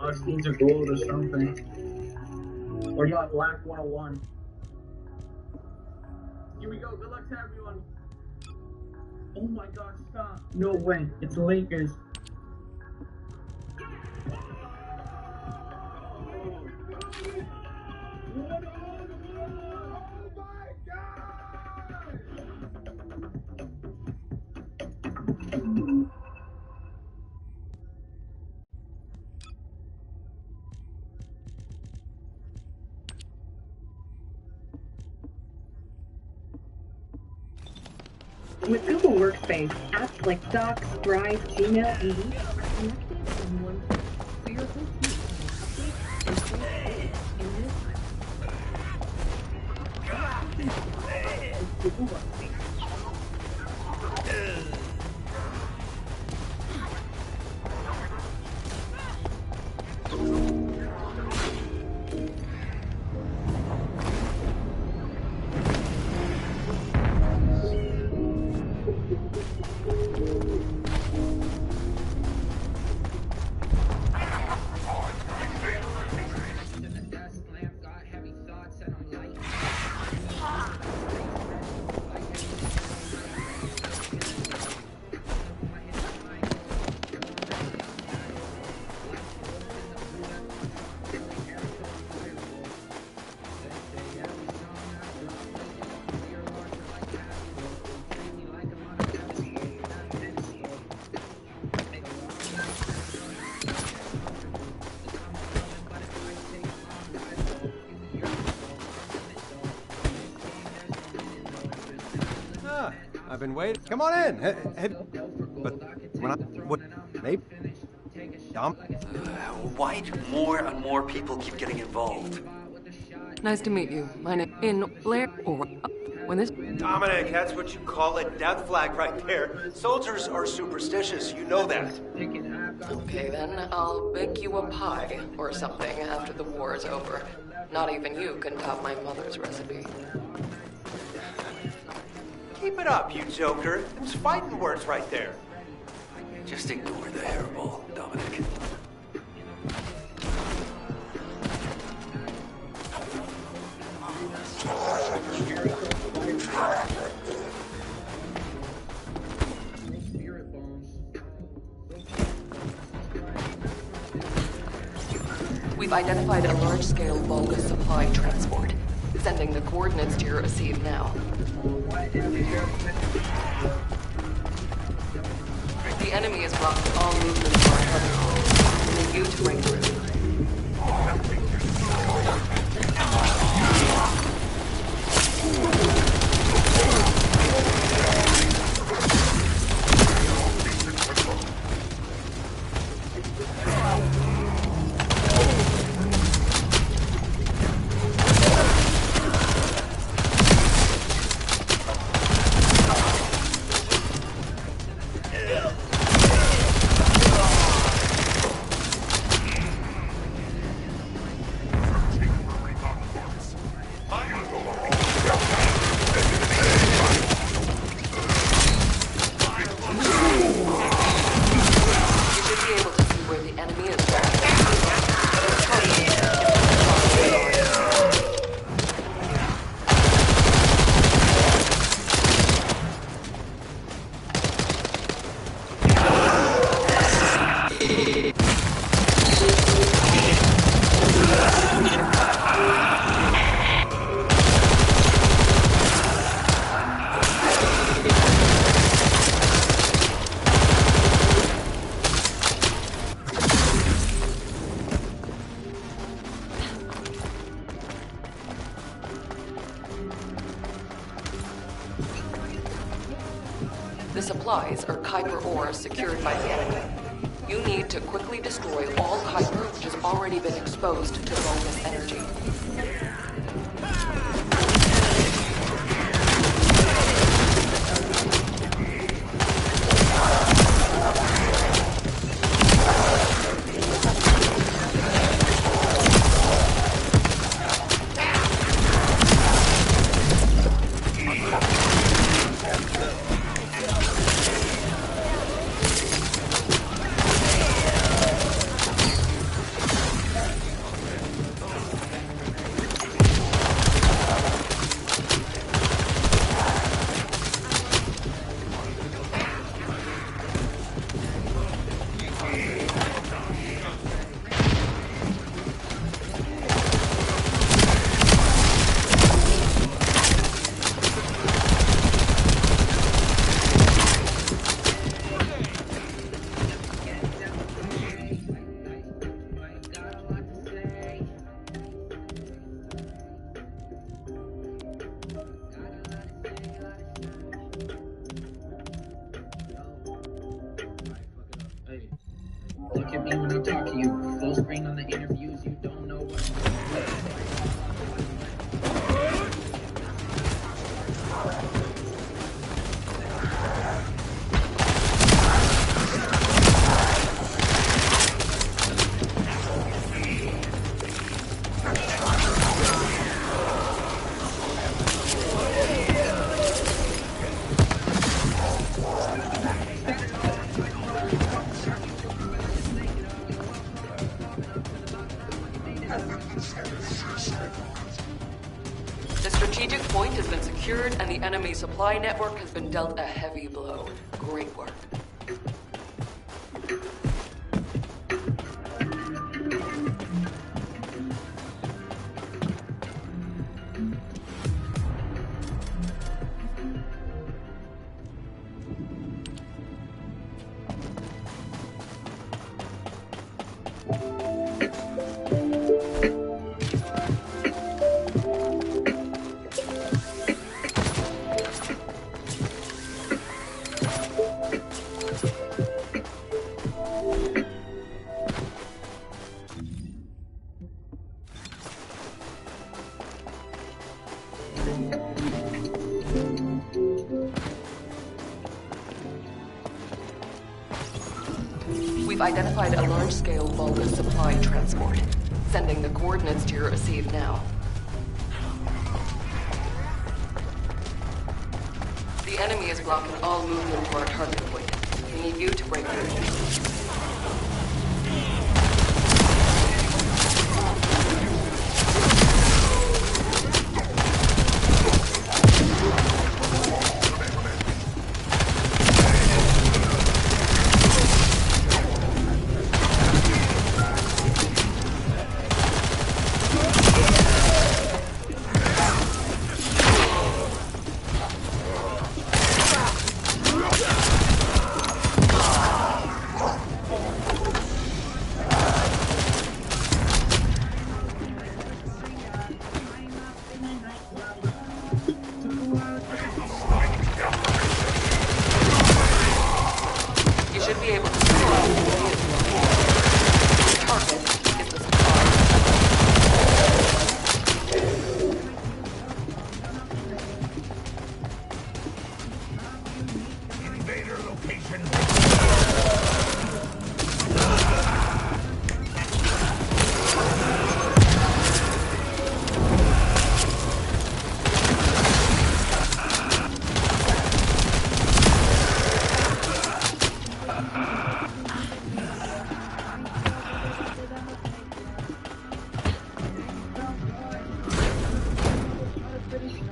Speaker 18: Bucks needs a gold or something. Or you got black 101. Here we go. Good luck to everyone. Oh my god, stop. No way. It's Lakers.
Speaker 5: With Google Workspace, apps like Docs, Drive, Gmail, and Meet are connected in one place, so your whole team can update and save data in real time. Google Workspace.
Speaker 23: I've been waiting. Come on in. But when I what? Maybe.
Speaker 16: Why do more and more people keep getting involved?
Speaker 9: Nice to meet you. My name in Blair. Or when this
Speaker 23: Dominic, that's what you call a death flag right there. Soldiers are superstitious. You know that.
Speaker 9: Okay then, I'll bake you a pie or something after the war is over. Not even you can top my mother's recipe.
Speaker 23: Keep it up, you joker. Them's fighting words right there.
Speaker 16: Just ignore the hairball, Dominic.
Speaker 9: We've identified a large-scale Volga supply transport. Sending the coordinates to your receive now. The enemy is blocking all movement for our heavy. We need you to break through. The supplies are Kuiper ore secured by the enemy. You need to quickly destroy all Kuiper which has already been exposed to Volga's energy. The strategic point has been secured and the enemy supply network has been dealt a heavy blow. Great work. We've identified a large-scale Vulgus supply transport. Sending the coordinates to your receive now. The enemy is blocking all movement to our target point. We need you to break through.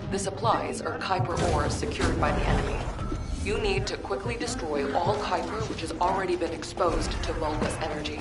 Speaker 9: The supplies are Kuiper ore secured by the enemy. You need to quickly destroy all Kuiper which has already been exposed to Vulgus energy.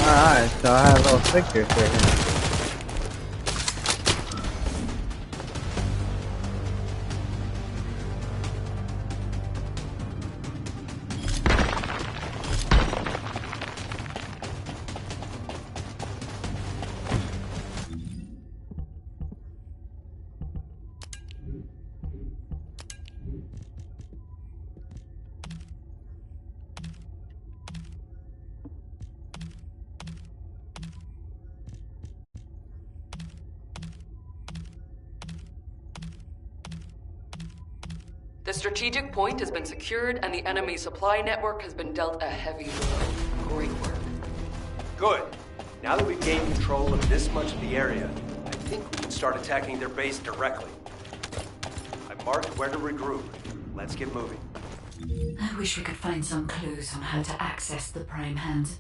Speaker 2: Alright, so I have little pictures right here.
Speaker 9: The strategic point has been secured and the enemy supply network has been dealt a heavy blow. Great work.
Speaker 23: Good. Now that we've gained control of this much of the area, I think we can start attacking their base directly. I've marked where to regroup. Let's get moving.
Speaker 15: I wish we could find some clues on how to access the Prime Hands.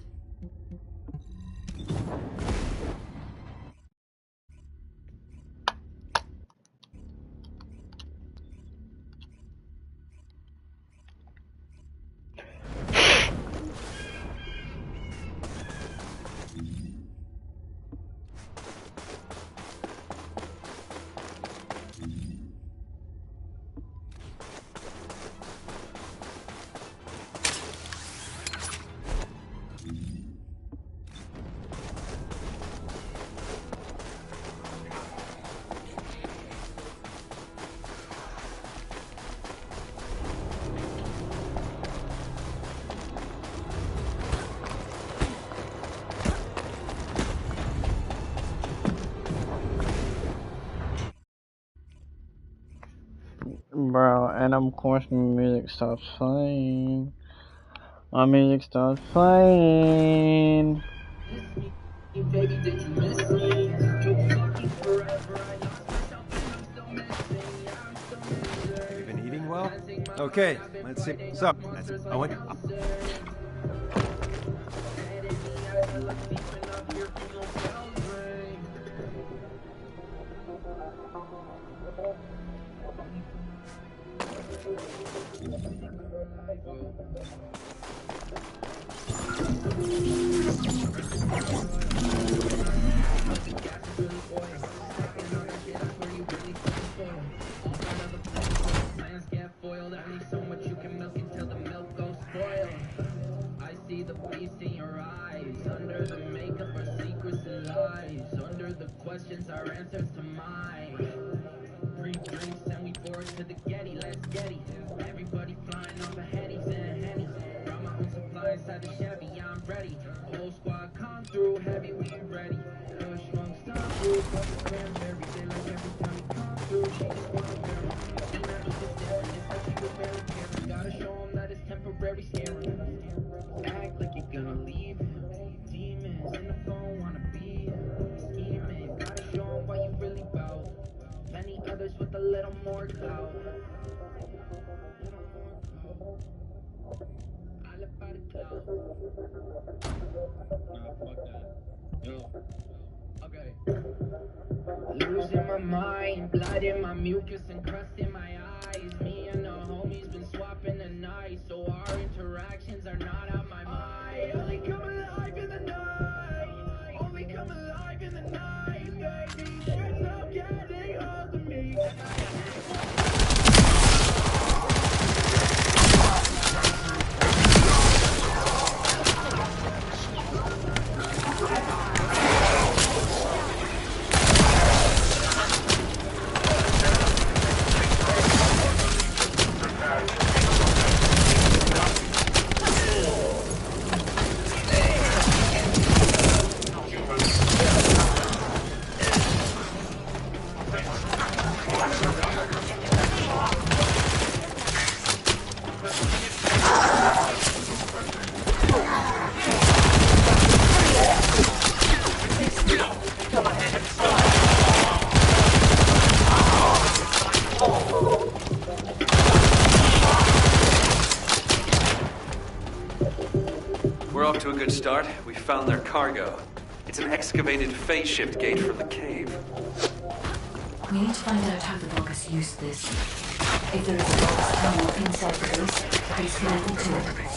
Speaker 2: Bro, and of course my music starts playing. My music starts playing.
Speaker 18: Baby, did you miss me? Fucking forever, I lost myself and I'm still missing. I'm still missing.
Speaker 23: Have you been eating well? Okay, let's see. So, I want.
Speaker 18: Questions are answers to mine. Free drinks and we forward to the Getty. Let's get it. Everybody flying off of Hennies and Henny. Brought my own supply inside the Chevy. I'm ready. Whole squad come through heavy. We ready. Push one stop through. Fucking cranberry. They like every time we come through. She just wanna marry. She not even staring. It's like she was very caring. Gotta show him that it's temporary scaring. Act like you're gonna leave him. Demons in the phone wanna be scheming. Gotta show him what you really bout. Many others with a little more clout. All about the clout. Nah, fuck that. Yo. Okay. Losing my mind, blood in my mucus and crust in my eyes. Me and the homies been swapping the night, so our interactions are not on my mind. Only come alive in the night. Only come alive in the night, baby. Can't stop getting hold of me.
Speaker 16: We're off to a good start. We found their cargo. It's an excavated phase shift gate from the cave.
Speaker 15: We need to find out how the Vulgus used this. If there is a Vulgus tunnel inside the base, please connect to it.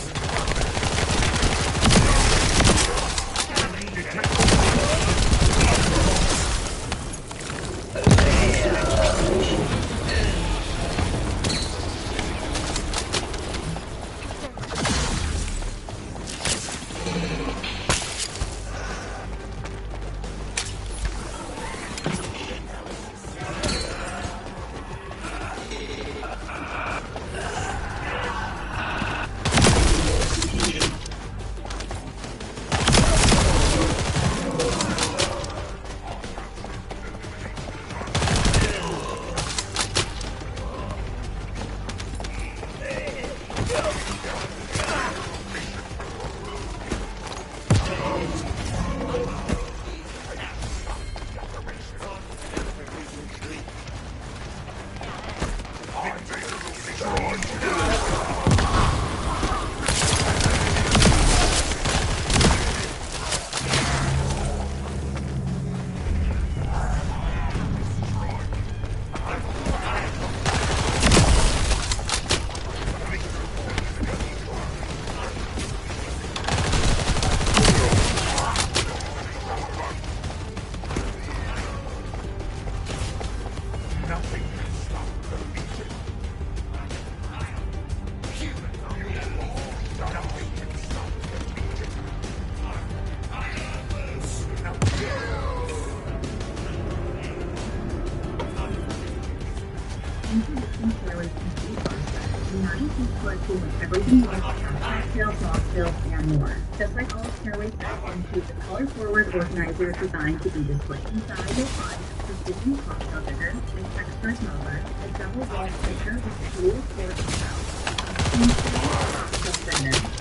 Speaker 5: waiting list of cocktails, mocktails, and more. Just like all stairway sets, includes a color-forward organizer designed to be displayed inside your pod, precision cocktail digger, an expert knower, a double wall pitcher with dual port spout,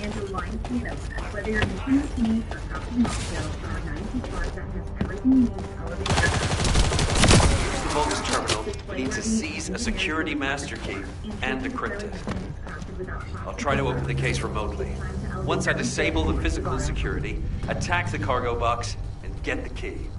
Speaker 5: and a line tomato set. Whether you're making a tea or coffee mocktails, our 90 pod that has everything you need to elevate your
Speaker 16: The Vulgus terminal needs to seize a security master key and decrypt it. I'll try to open the case remotely. Once I disable the physical security, attack the cargo box, and get the key.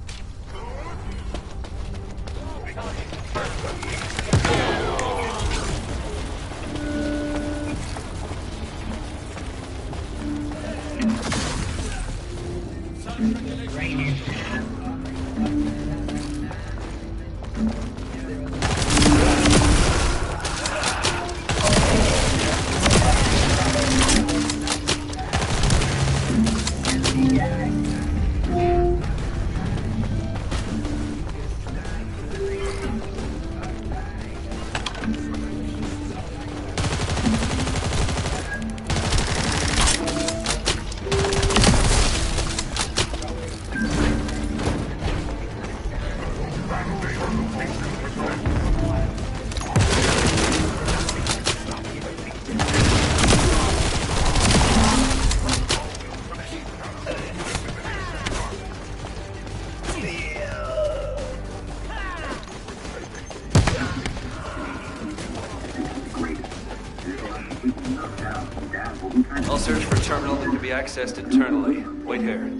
Speaker 16: I'll search for a terminal that can be accessed internally. Wait here.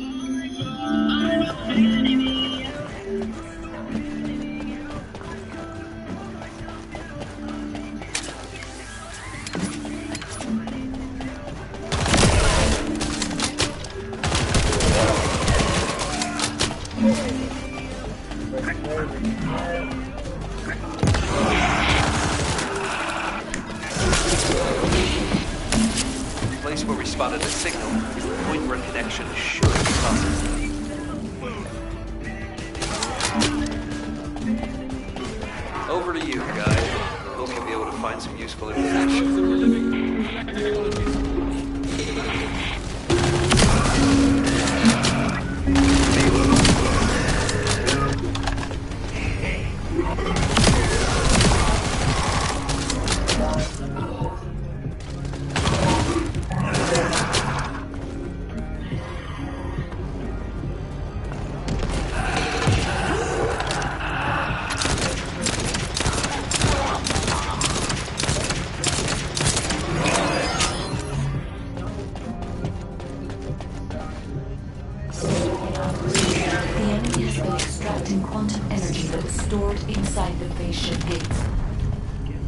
Speaker 16: Place where we spotted a signal is the point where connection should be possible. Over to you, guy. Hope you'll be able to find some useful information.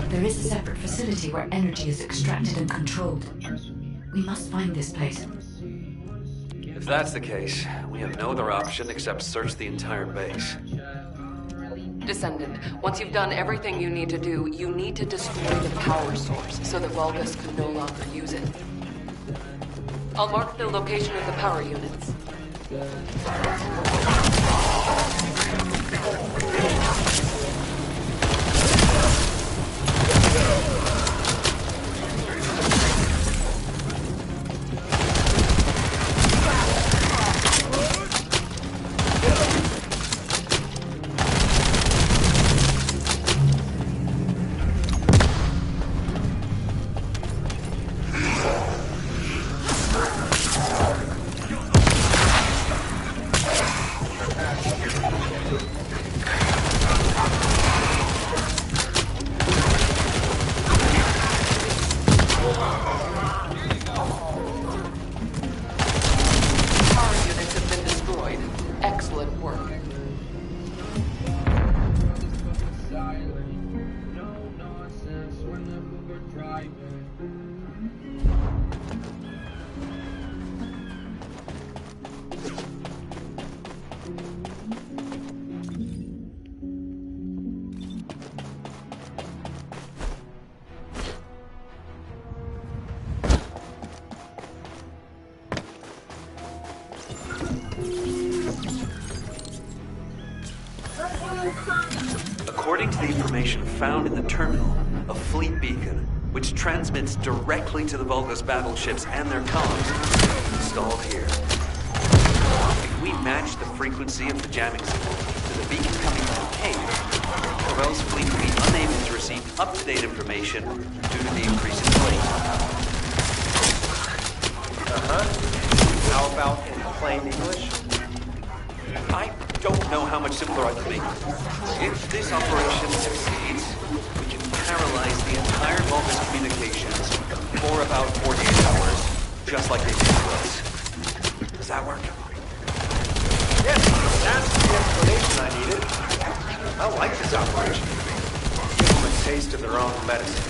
Speaker 15: There is a separate facility where energy is extracted and controlled. We must find this place.
Speaker 16: If that's the case, we have no other option except search the entire base.
Speaker 9: Descendant, once you've done everything you need to do, you need to destroy the power source so the Vulgus can no longer use it. I'll mark the location of the power units.
Speaker 16: According to the information found in the terminal, a fleet beacon, which transmits directly to the Vulgus battleships and their comms, installed here. If we match the frequency of the jamming signal to the beacon coming from the cave, Corell's fleet will be unable to receive up-to-date information due to the increase in weight.
Speaker 23: How about in plain English?
Speaker 16: I don't know how much simpler I can make it. If this operation succeeds, we can paralyze the entire Vulgus communications for about 48 hours, just like they did to us. Does that work?
Speaker 23: Yes, that's the explanation I needed. I like this operation. Give them a taste of their own medicine.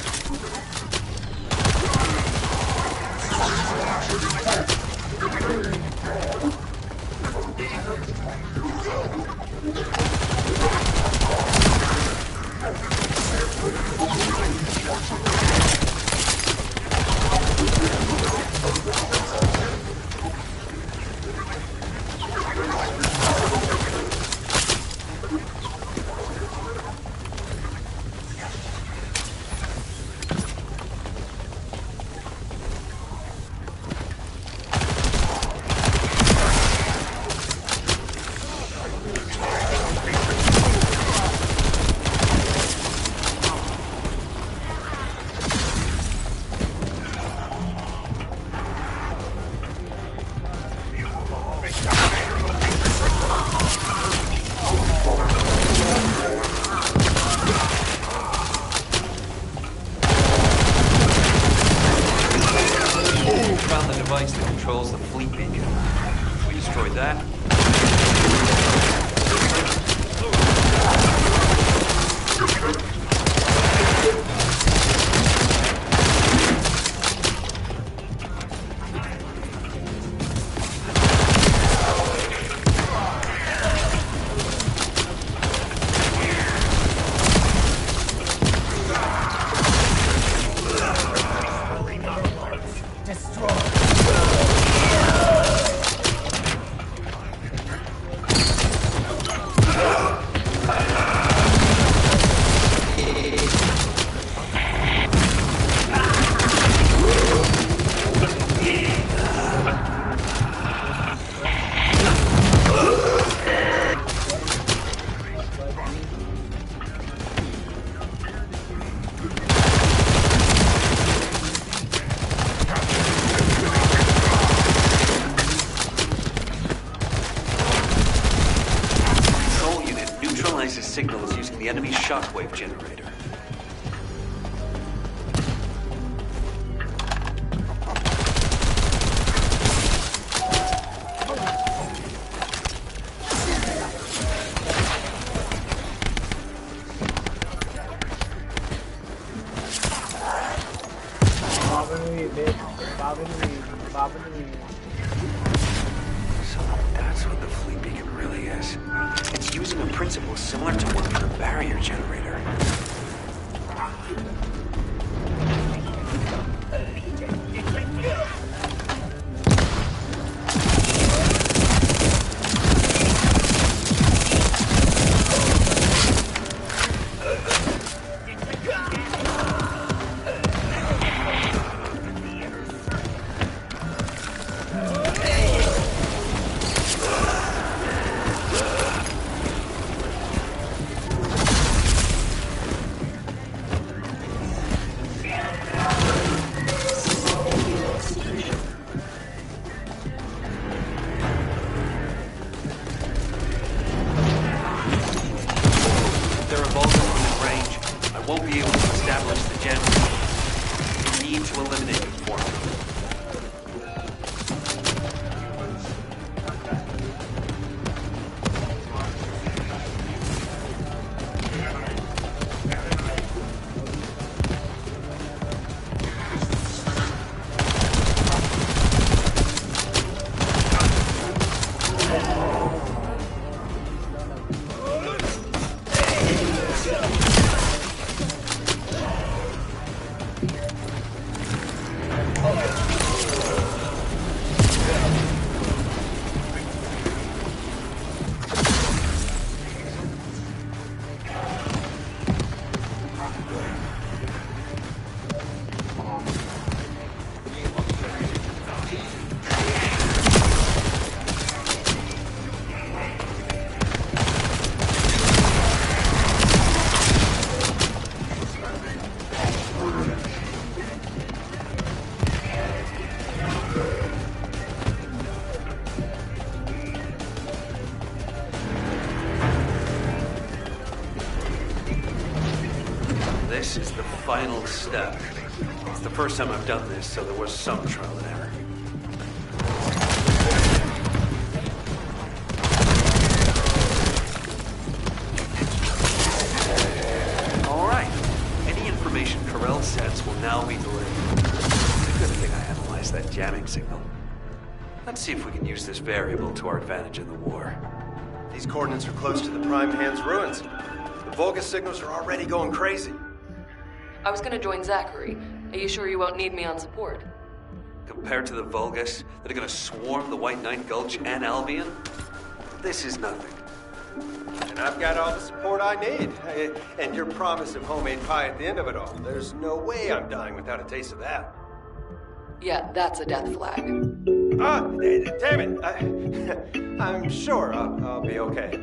Speaker 16: Signals using the enemy's shockwave generator. So that's what the fleet beacon really is. It's using a principle similar to one from the barrier generator. final step. It's the first time I've done this, so there was some trial and error. Alright. Any information Corell sends will now be delayed. It's a good thing I analyzed that jamming signal. Let's see if we can use this variable to our advantage in the war.
Speaker 23: These coordinates are close to the Prime Hand's ruins. The Vulgus signals are already going crazy.
Speaker 9: I was gonna join Zachary. Are you sure you won't need me on support?
Speaker 16: Compared to the Vulgus that are gonna swarm the White Knight Gulch and Albion, this is nothing.
Speaker 23: And I've got all the support I need. And your promise of homemade pie at the end of it all. There's no way I'm dying without a taste of that.
Speaker 9: Yeah, that's a death flag.
Speaker 23: Damn it! I'm sure I'll be okay.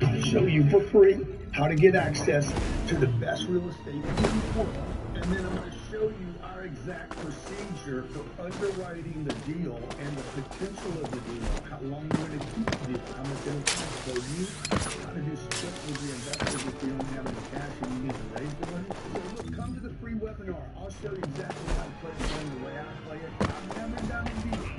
Speaker 11: I'll show you for free how to get access to the best real estate in the world. And then I'm going to show you our exact procedure for underwriting the deal and the potential of the deal, how long you're going to keep the deal, how much it'll cost for you, how to do split with the investors if you don't have any cash and you need to raise the money. So look, come to the free webinar. I'll show you exactly how to play the game the way I play it. I've never done it before.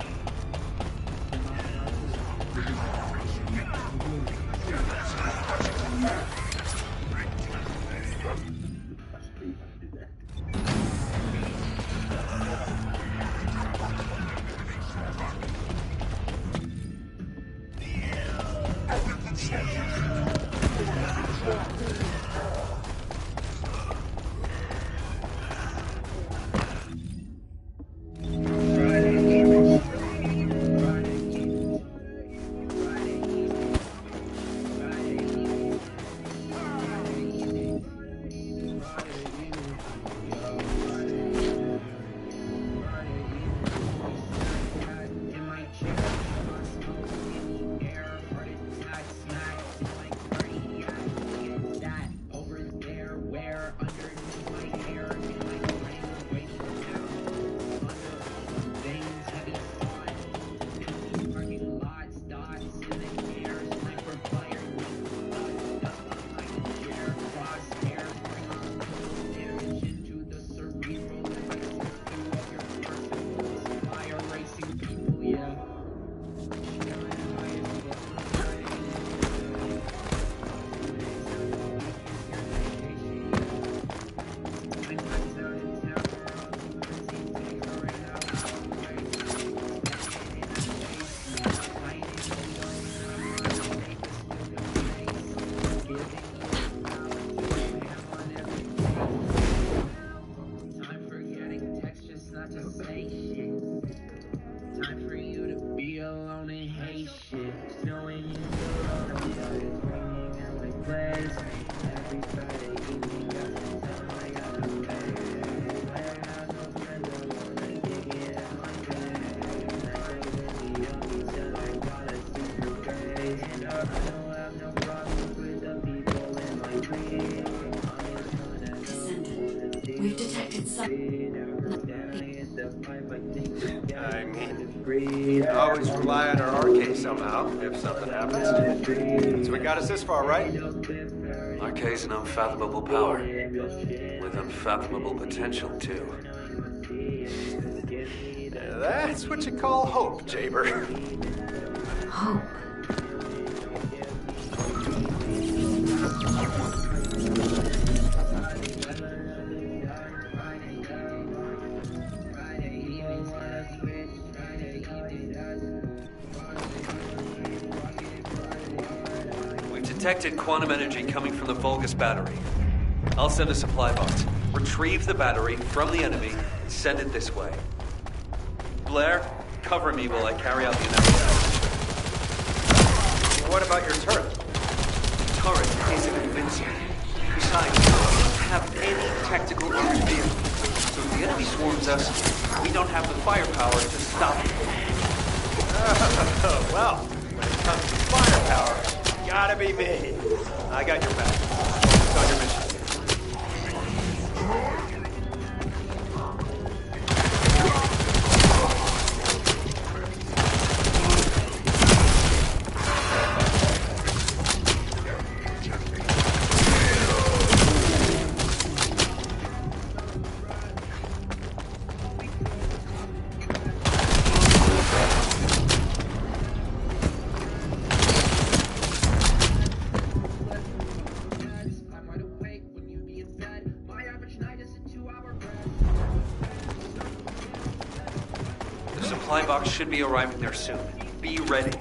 Speaker 15: We've detected some.
Speaker 23: I mean, always rely on our arcade somehow, if something happens. So we got us this far, right?
Speaker 16: Arcade's an unfathomable power, with unfathomable potential, too.
Speaker 23: That's what you call hope, Jaber.
Speaker 15: Hope.
Speaker 16: Detected quantum energy coming from the Vulgus battery. I'll send a supply box. Retrieve the battery from the enemy and send it this way. Blair, cover me while I carry out the analysis.
Speaker 23: What about your turret?
Speaker 16: The turret isn't invincible. Besides, we don't have any tactical armored vehicles. So if the enemy swarms us, we don't have the firepower to stop it.
Speaker 23: Well, when it comes to firepower, gotta be me. I got your back. Focus on your mission.
Speaker 16: supply box should be arriving there soon. Be ready.